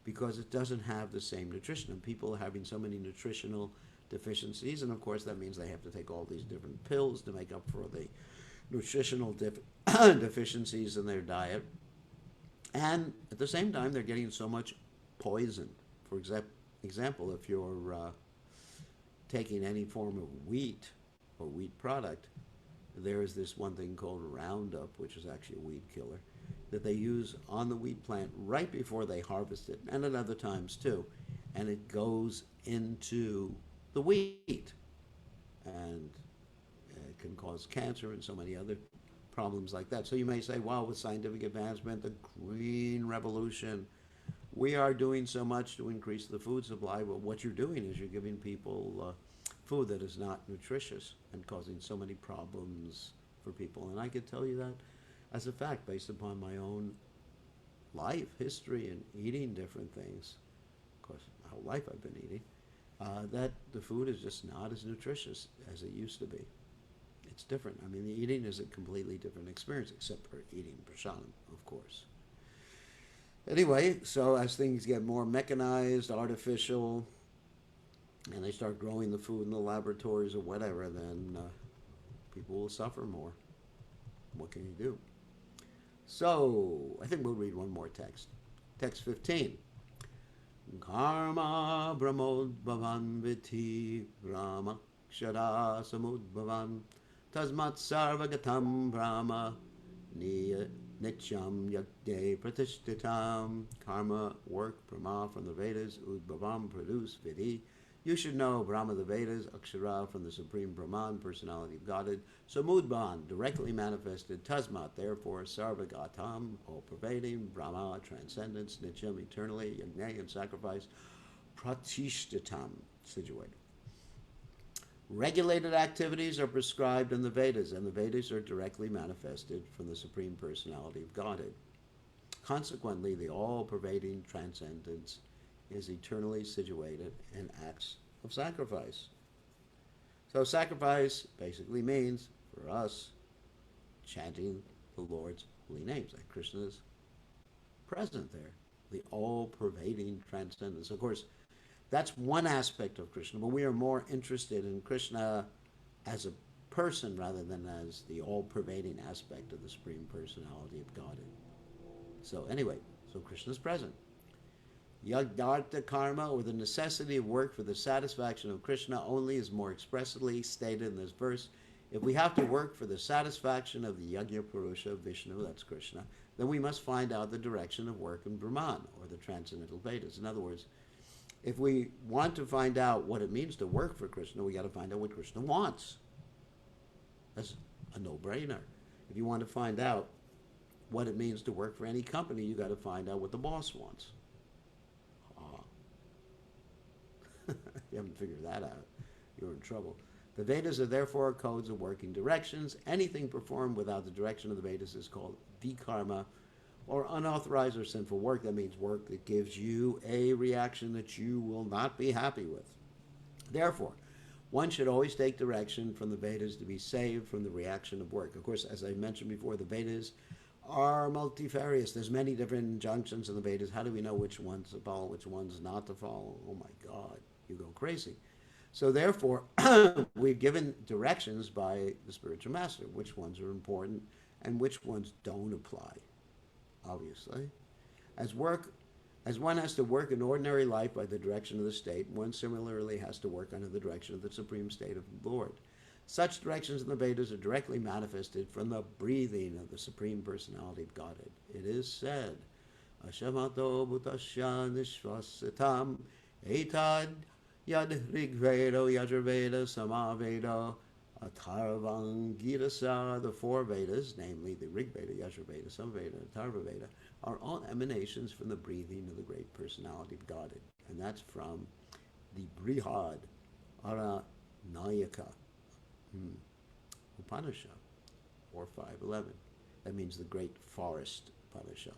because it doesn't have the same nutrition. And people are having so many nutritional deficiencies, and of course that means they have to take all these different pills to make up for the nutritional deficiencies in their diet. And at the same time, they're getting so much poison. For example, if you're taking any form of wheat or wheat product, there is this one thing called Roundup, which is actually a weed killer, that they use on the wheat plant right before they harvest it, and at other times too. And it goes into the wheat, and it can cause cancer and so many other problems like that. So you may say, wow, with scientific advancement, the green revolution, we are doing so much to increase the food supply. Well, what you're doing is you're giving people food that is not nutritious and causing so many problems for people. And I could tell you that as a fact, based upon my own life, history, and eating different things. Of course, my whole life I've been eating. That the food is just not as nutritious as it used to be. It's different. I mean, the eating is a completely different experience, except for eating prasadam, of course. Anyway, so as things get more mechanized, artificial, and they start growing the food in the laboratories or whatever, then people will suffer more. What can you do? So, I think we'll read one more text. Text 15. Karma brahmodbhavan viti brahmakshara samudbhavan tasmat sarvagatam brahma nityam yagde pratishtitam. Karma, work, Brahma from the Vedas, udbhavam, produce, vidi. You should know Brahma, the Vedas, Akshara from the Supreme Brahman, personality of Godhead, Samudbhavan, directly manifested, Tasmat, therefore, Sarvagatam, all pervading, Brahma, transcendence, Nityam, eternally, Yajna, and sacrifice, Pratishtatam, situated. Regulated activities are prescribed in the Vedas, and the Vedas are directly manifested from the Supreme Personality of Godhead. Consequently, the all-pervading transcendence is eternally situated in acts of sacrifice. So sacrifice basically means, for us, chanting the Lord's holy names, like Krishna is present there, the all-pervading transcendence. Of course, that's one aspect of Krishna, but we are more interested in Krishna as a person rather than as the all-pervading aspect of the Supreme Personality of Godhead. So anyway, so Krishna is present. Yagdhartha karma, or the necessity of work for the satisfaction of Krishna, only is more expressly stated in this verse. If we have to work for the satisfaction of the Yajna Purusha, Vishnu, that's Krishna, then we must find out the direction of work in Brahman, or the Transcendental Vedas. In other words, if we want to find out what it means to work for Krishna, we got to find out what Krishna wants. That's a no-brainer. If you want to find out what it means to work for any company, you got to find out what the boss wants. You haven't figured that out, you're in trouble. The Vedas are therefore codes of working directions. Anything performed without the direction of the Vedas is called vikarma, or unauthorized or sinful work. That means work that gives you a reaction that you will not be happy with. Therefore, one should always take direction from the Vedas to be saved from the reaction of work. Of course, as I mentioned before, the Vedas are multifarious. There's many different injunctions in the Vedas. How do we know which ones to follow, which ones not to follow? Oh my God, you go crazy. So therefore, we've given directions by the spiritual master, which ones are important and which ones don't apply, obviously. As one has to work in ordinary life by the direction of the state, one similarly has to work under the direction of the supreme state of the Lord. Such directions in the Vedas are directly manifested from the breathing of the Supreme Personality of Godhead. It is said, Ashamato bhutasya nishvasitam etad yad rigveda yajurveda samaveda atharvang gita. The four Vedas, namely the Rigveda, Yajurveda, Samaveda, and Atharvaveda, are all emanations from the breathing of the great personality of Godhead. And that's from the Brihad Aranayaka Upanishad, or 511. That means the great forest Upanishad.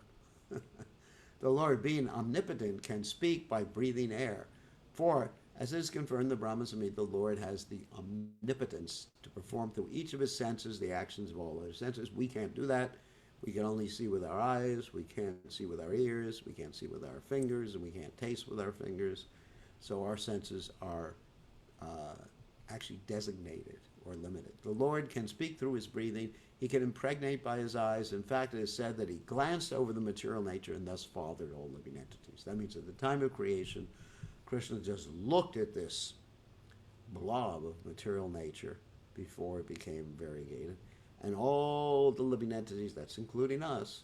The Lord, being omnipotent, can speak by breathing air. For, as is confirmed in the Brahma Samhita, the Lord has the omnipotence to perform through each of his senses the actions of all other senses. We can't do that. We can only see with our eyes, we can't see with our ears, we can't see with our fingers, and we can't taste with our fingers. So our senses are actually designated or limited. The Lord can speak through his breathing. He can impregnate by his eyes. In fact, it is said that he glanced over the material nature and thus fathered all living entities. That means at the time of creation, Krishna just looked at this blob of material nature before it became variegated. And all the living entities, that's including us,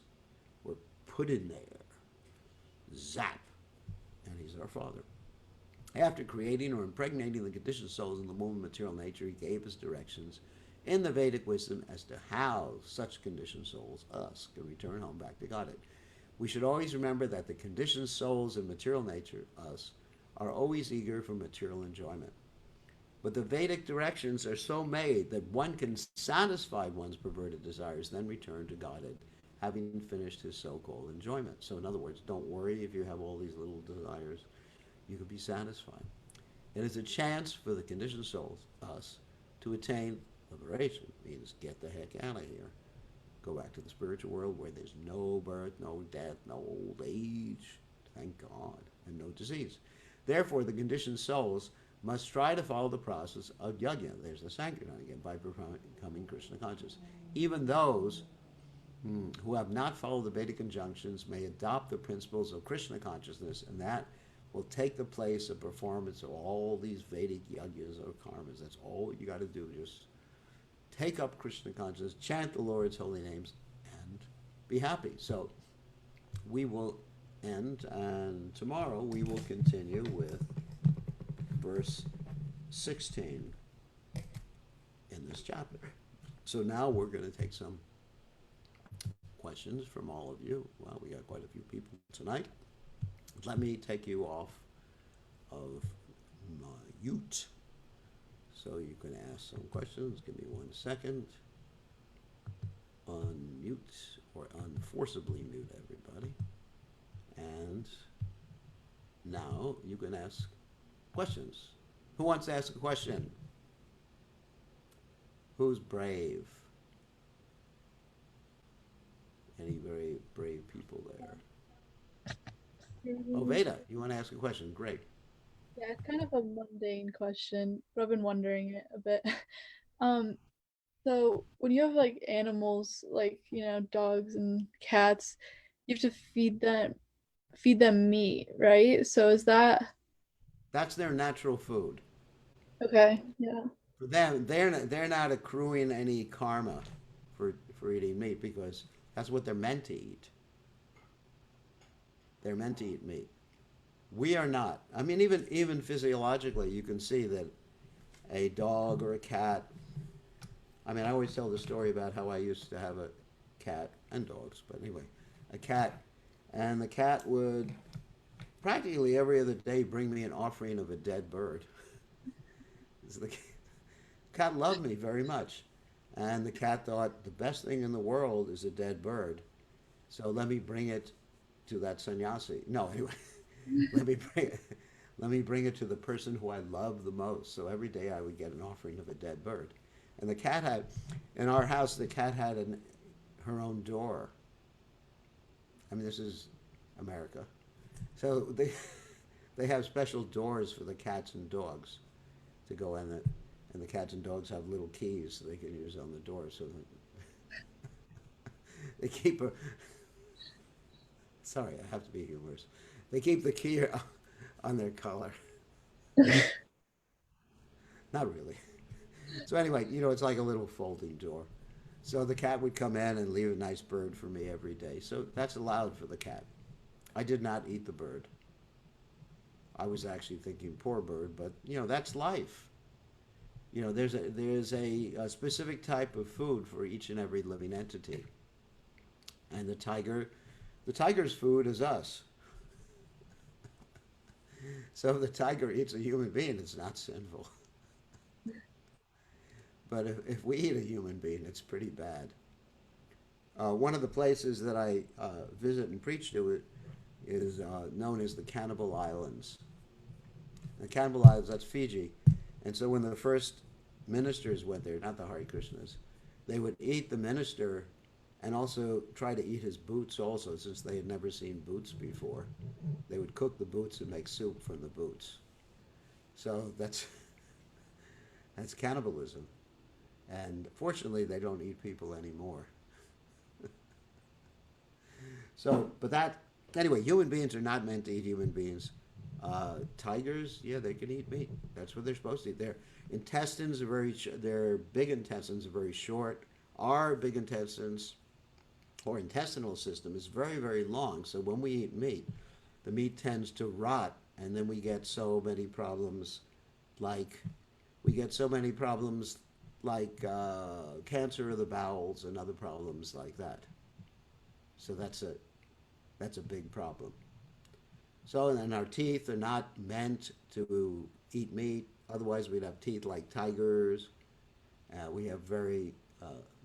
were put in there. Zap. And he's our Father. After creating or impregnating the conditioned souls in the womb of material nature, he gave us directions in the Vedic wisdom as to how such conditioned souls, us, can return home back to Godhead. We should always remember that the conditioned souls in material nature, us, are always eager for material enjoyment. But the Vedic directions are so made that one can satisfy one's perverted desires, then return to Godhead, having finished his so-called enjoyment. So in other words, don't worry if you have all these little desires. You can be satisfied. It is a chance for the conditioned souls, us, to attain liberation. It means get the heck out of here. Go back to the spiritual world where there's no birth, no death, no old age, thank God, and no disease. Therefore, the conditioned souls must try to follow the process of yajna. There's the sankirtan again, by becoming Krishna conscious. Even those who have not followed the Vedic injunctions may adopt the principles of Krishna consciousness, and that will take the place of performance of all these Vedic yajnas or karmas. That's all you got to do. Just take up Krishna consciousness, chant the Lord's holy names, and be happy. So we will end, and tomorrow we will continue with verse 16 in this chapter. So now we're going to take some questions from all of you. Well, we got quite a few people tonight. Let me take you off of mute so you can ask some questions. Give me 1 second. Unmute or unforcibly mute everybody. And now you can ask questions. Who wants to ask a question? Who's brave? Any very brave people there? Oh, Veda, you want to ask a question? Great. Yeah, it's kind of a mundane question, but I've been wondering it a bit. Um, so when you have like animals, like, dogs and cats, you have to feed them meat, right? So is that That's their natural food. okay? Yeah. For them, they're not accruing any karma for eating meat because that's what they're meant to eat. They're meant to eat meat. We are not. I mean, even physiologically, you can see that a dog or a cat. I mean, I always tell the story about how I used to have a cat and dogs, but anyway, a cat, and the cat would practically every other day bring me an offering of a dead bird. So the cat loved me very much, and the cat thought the best thing in the world is a dead bird. So let me bring it to that sannyasi. No, anyway, let me bring it. Let me bring it to the person who I love the most. So every day I would get an offering of a dead bird. And the cat had, in our house, the cat had her own door. I mean, this is America. So they have special doors for the cats and dogs to go in it. And the cats and dogs have little keys so they can use on the door. So they keep a, sorry, I have to be humorous. They keep the key on their collar. Not really. So anyway, it's like a little folding door. So the cat would come in and leave a nice bird for me every day. So that's allowed for the cat. I did not eat the bird. I was actually thinking, poor bird, but that's life. There's a specific type of food for each and every living entity, and the tiger's food is us. So if the tiger eats a human being, it's not sinful. But if we eat a human being, it's pretty bad. One of the places that I visit and preach to it is known as the Cannibal Islands. The Cannibal Islands, that's Fiji. And so when the first ministers went there, not the Hare Krishnas, they would eat the minister and also try to eat his boots also, since they had never seen boots before. They would cook the boots and make soup from the boots. So that's cannibalism. And fortunately, they don't eat people anymore. So, but that, anyway, human beings are not meant to eat human beings. Tigers, yeah, they can eat meat. That's what they're supposed to eat. Their intestines are their big intestines are very short. Our big intestines or intestinal system is very, very long. So when we eat meat, the meat tends to rot, and then we get so many problems like cancer of the bowels and other problems like that. So that's a big problem. So, and our teeth are not meant to eat meat. Otherwise, we'd have teeth like tigers. We have very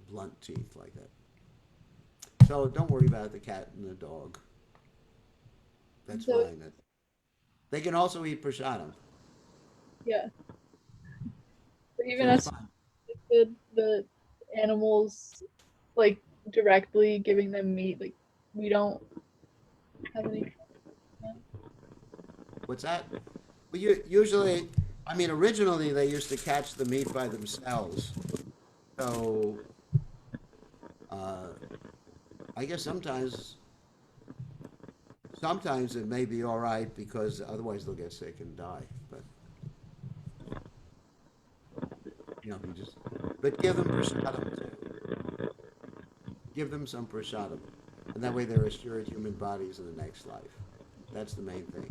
blunt teeth like that. So don't worry about the cat and the dog. That's So fine. They can also eat prasadam, yeah, but even so it's us, fine. the animals, like directly giving them meat, like we don't have any. What's that? Well, usually, I mean, originally they used to catch the meat by themselves. So uh, I guess sometimes it may be all right because otherwise they'll get sick and die. But you just give them prasadam too. Give them some prasadam, and that way they're assured human bodies in the next life. That's the main thing.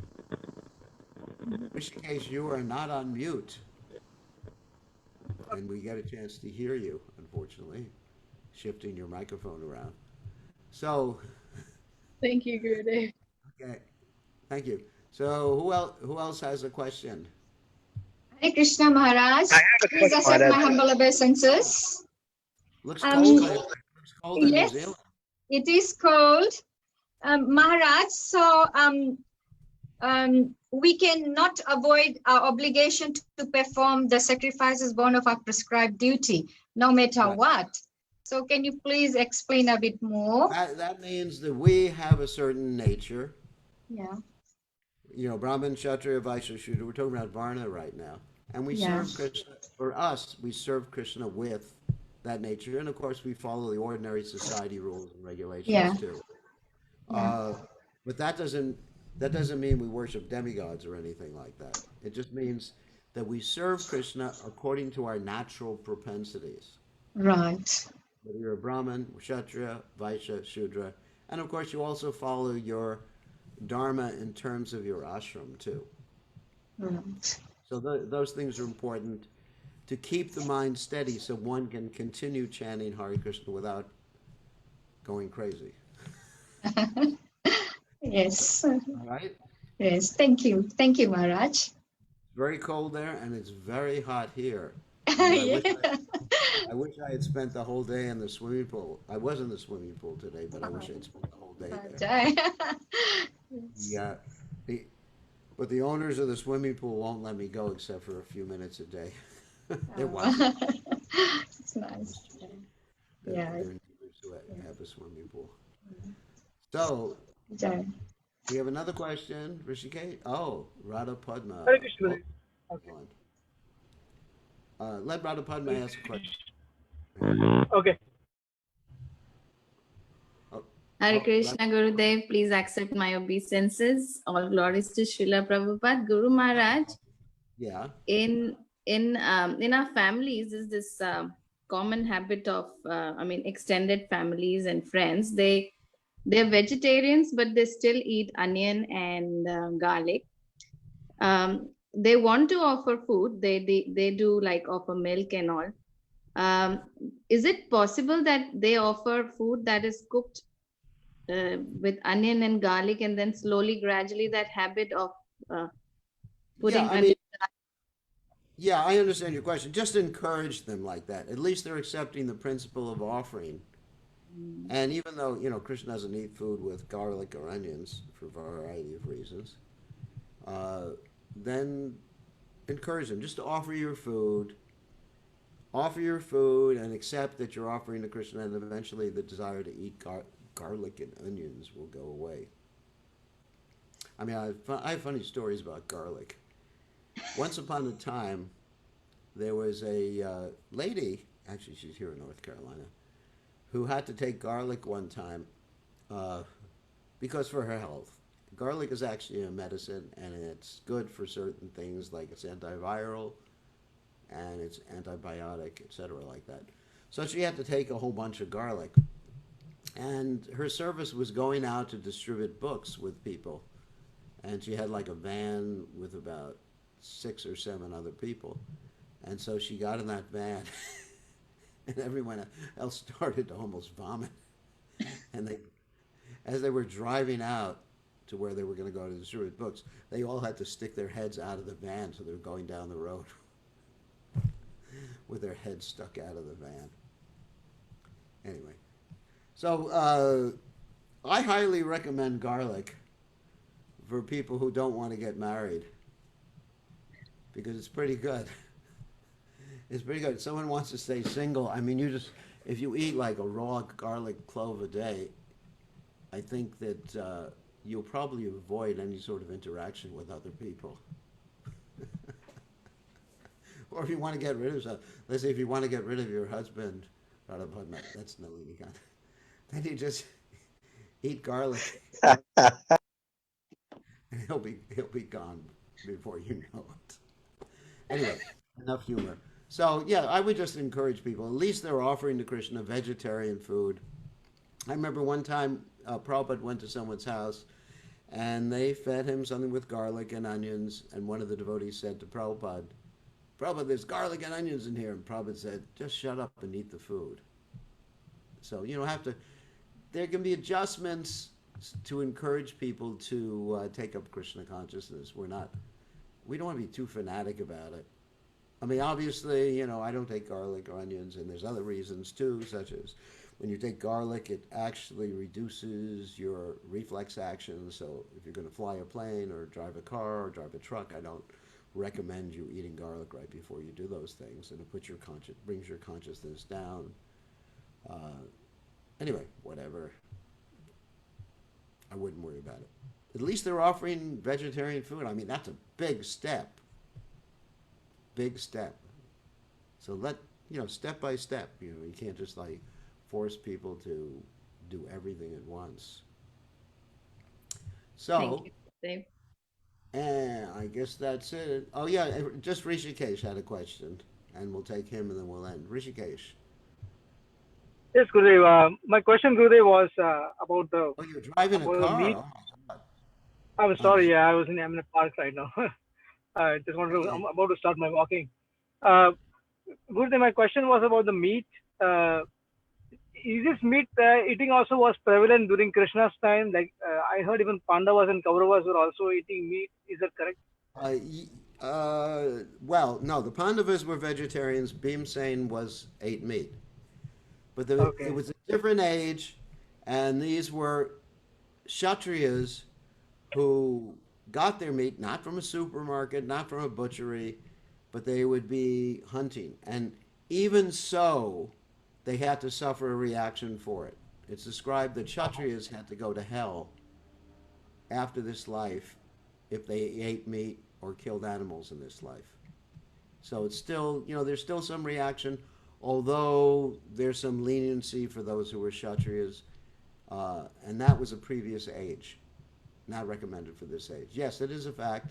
Rishikesh, you are not on mute, and we get a chance to hear you. Unfortunately, shifting your microphone around. So, Thank you, Gurudev. okay, thank you. So, who else has a question? Hare Krishna Maharaj, I have a please question, accept my Maharaj. humble obeisances. Looks Um, cold. Looks cold in New Zealand. yes, it is cold, Maharaj. So we cannot avoid our obligation to perform the sacrifices born of our prescribed duty, no matter Right. what. So can you please explain a bit more? That means that we have a certain nature. Yeah, Brahman, Kshatriya, Vaishya, Shudra. We're talking about Varna right now, and we yeah, serve Krishna. For us, we serve Krishna with that nature, and of course, we follow the ordinary society rules and regulations yeah, too. yeah. Uh, but that doesn't mean we worship demigods or anything like that. It just means that we serve Krishna according to our natural propensities. Right, Whether you're a Brahmin, Kshatriya, Vaishya, Shudra, and of course, you also follow your dharma in terms of your ashram too. right. So those things are important to keep the mind steady, so one can continue chanting Hare Krishna without going crazy. Yes, All right. yes. Thank you, Maharaj. It's very cold there, and it's very hot here. I mean, Yeah. I wish I had spent the whole day in the swimming pool. I was in the swimming pool today, but I wish I had spent the whole day there. Jai. Yes. Yeah, the, but the owners of the swimming pool won't let me go except for a few minutes a day. They're wonderful. It's nice. They're, Yeah. they're neighbors who have a swimming pool. So Jai. we have another question, Rishikesh. Oh, Radha Padma. Hare Krishna. Oh, Okay. let Radha Padma ask a question. Okay. Oh, Hare Radha, Krishna Gurudev, please accept my obeisances. All glories to Srila Prabhupada. Guru Maharaj, yeah. in our families is this common habit of extended families and friends. They're vegetarians, but they still eat onion and garlic. They want to offer food. They do like offer milk and all. Is it possible that they offer food that is cooked with onion and garlic, and then slowly, gradually, that habit of Yeah, putting I onion? mean, yeah, I understand your question. Just encourage them like that. At least they're accepting the principle of offering. And even though, Krishna doesn't eat food with garlic or onions for a variety of reasons, uh, then encourage them just to offer your food and accept that you're offering to Krishna, and eventually the desire to eat garlic and onions will go away. I mean, I have funny stories about garlic. Once upon a time, there was a lady, actually, she's here in North Carolina, who had to take garlic one time uh, because for her health. Garlic is actually a medicine, and it's good for certain things, like it's antiviral and it's antibiotic, etc., like that. So she had to take a whole bunch of garlic, and her service was going out to distribute books with people, and she had like a van with about 6 or 7 other people, and so she got in that van, and everyone else started to almost vomit, and as they were driving out to where they were going to go to distribute books, they all had to stick their heads out of the van, so they were going down the road with their heads stuck out of the van. Anyway, so I highly recommend garlic for people who don't want to get married because it's pretty good. It's pretty good. If someone wants to stay single, I mean, if you eat like a raw garlic clove a day, I think that you'll probably avoid any sort of interaction with other people. Or if you want to get rid of some, let's say if you want to get rid of your husband, that's no leading on. Then you just eat garlic, and he'll be gone before you know it. Anyway, enough humor. So yeah, I would just encourage people. At least they're offering to Krishna vegetarian food. I remember one time Prabhupada went to someone's house, and they fed him something with garlic and onions. And one of the devotees said to Prabhupada, "Prabhupada, there's garlic and onions in here." And Prabhupada said, "Just shut up and eat the food." So you don't have to. There can be adjustments to encourage people to take up Krishna consciousness. We don't want to be too fanatic about it. I mean, obviously, I don't take garlic or onions, and there's other reasons too, such as when you take garlic, it actually reduces your reflex action. So if you're going to fly a plane or drive a car or drive a truck, I don't recommend you eating garlic right before you do those things, and it brings your consciousness down. Anyway, whatever. I wouldn't worry about it. At least they're offering vegetarian food. I mean, that's a big step. Big step. So step by step. You can't just like force people to do everything at once. Thank So, you, Dave. and I guess that's it. Oh yeah, just Rishikesh had a question, and we'll take him, and then we'll end. Rishikesh. Yes, Gurudev. My question, Gurudev, was about Oh, you're driving a the car. meat. Oh my God. I'm I'm sorry. s- Yeah, I'm in a park right now. I just wanted to. okay. I'm about to start my walking. Uh, Gurudev, my question was about the meat. Uh, is this meat eating also was prevalent during Krishna's time? Like I heard even Pandavas and Kauravas were also eating meat. Is that correct? Well, no, the Pandavas were vegetarians. Bhimsen was ate meat, but it Okay. was a different age, and these were Kshatriyas who got their meat not from a supermarket, not from a butchery, but they would be hunting. And even so, they had to suffer a reaction for it. It's described that Kshatriyas had to go to hell after this life if they ate meat or killed animals in this life. So it's still, there's still some reaction, although there's some leniency for those who were Kshatriyas, and that was a previous age, not recommended for this age. Yes, it is a fact.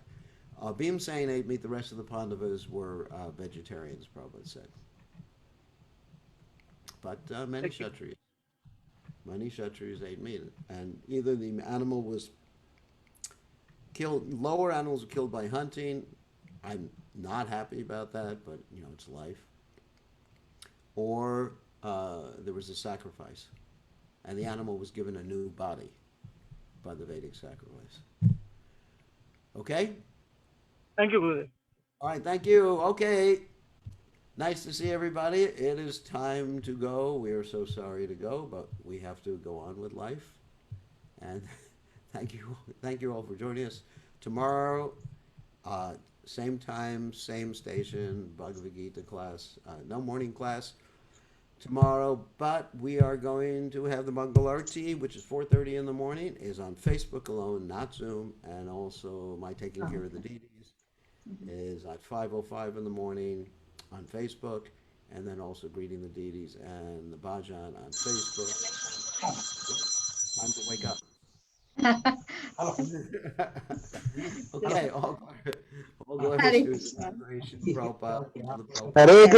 Bhimsen ate meat. The rest of the Pandavas were vegetarians, Prabhupada said. But Thank you. many Kshatriyas ate meat, and either the animal was killed. Lower animals were killed by hunting. I'm not happy about that, but it's life. Or there was a sacrifice, and the animal was given a new body by the Vedic sacrifice. Okay? Thank you, Gurudev. All right, thank you. Okay. Nice to see everybody. It is time to go. We are so sorry to go, but we have to go on with life. And thank you all for joining us. Tomorrow, same time, same station, Bhagavad Gita class. No morning class tomorrow, but we are going to have the Mangal Arti, which is 4:30 in the morning, is on Facebook alone, not Zoom, and also my taking care of the deities is at 5:05 in the morning on Facebook, and then also greeting the deities and the bhajan on Facebook. Time to wake up. Okay, all glory Hare to Krishna. Prabhupada. Hare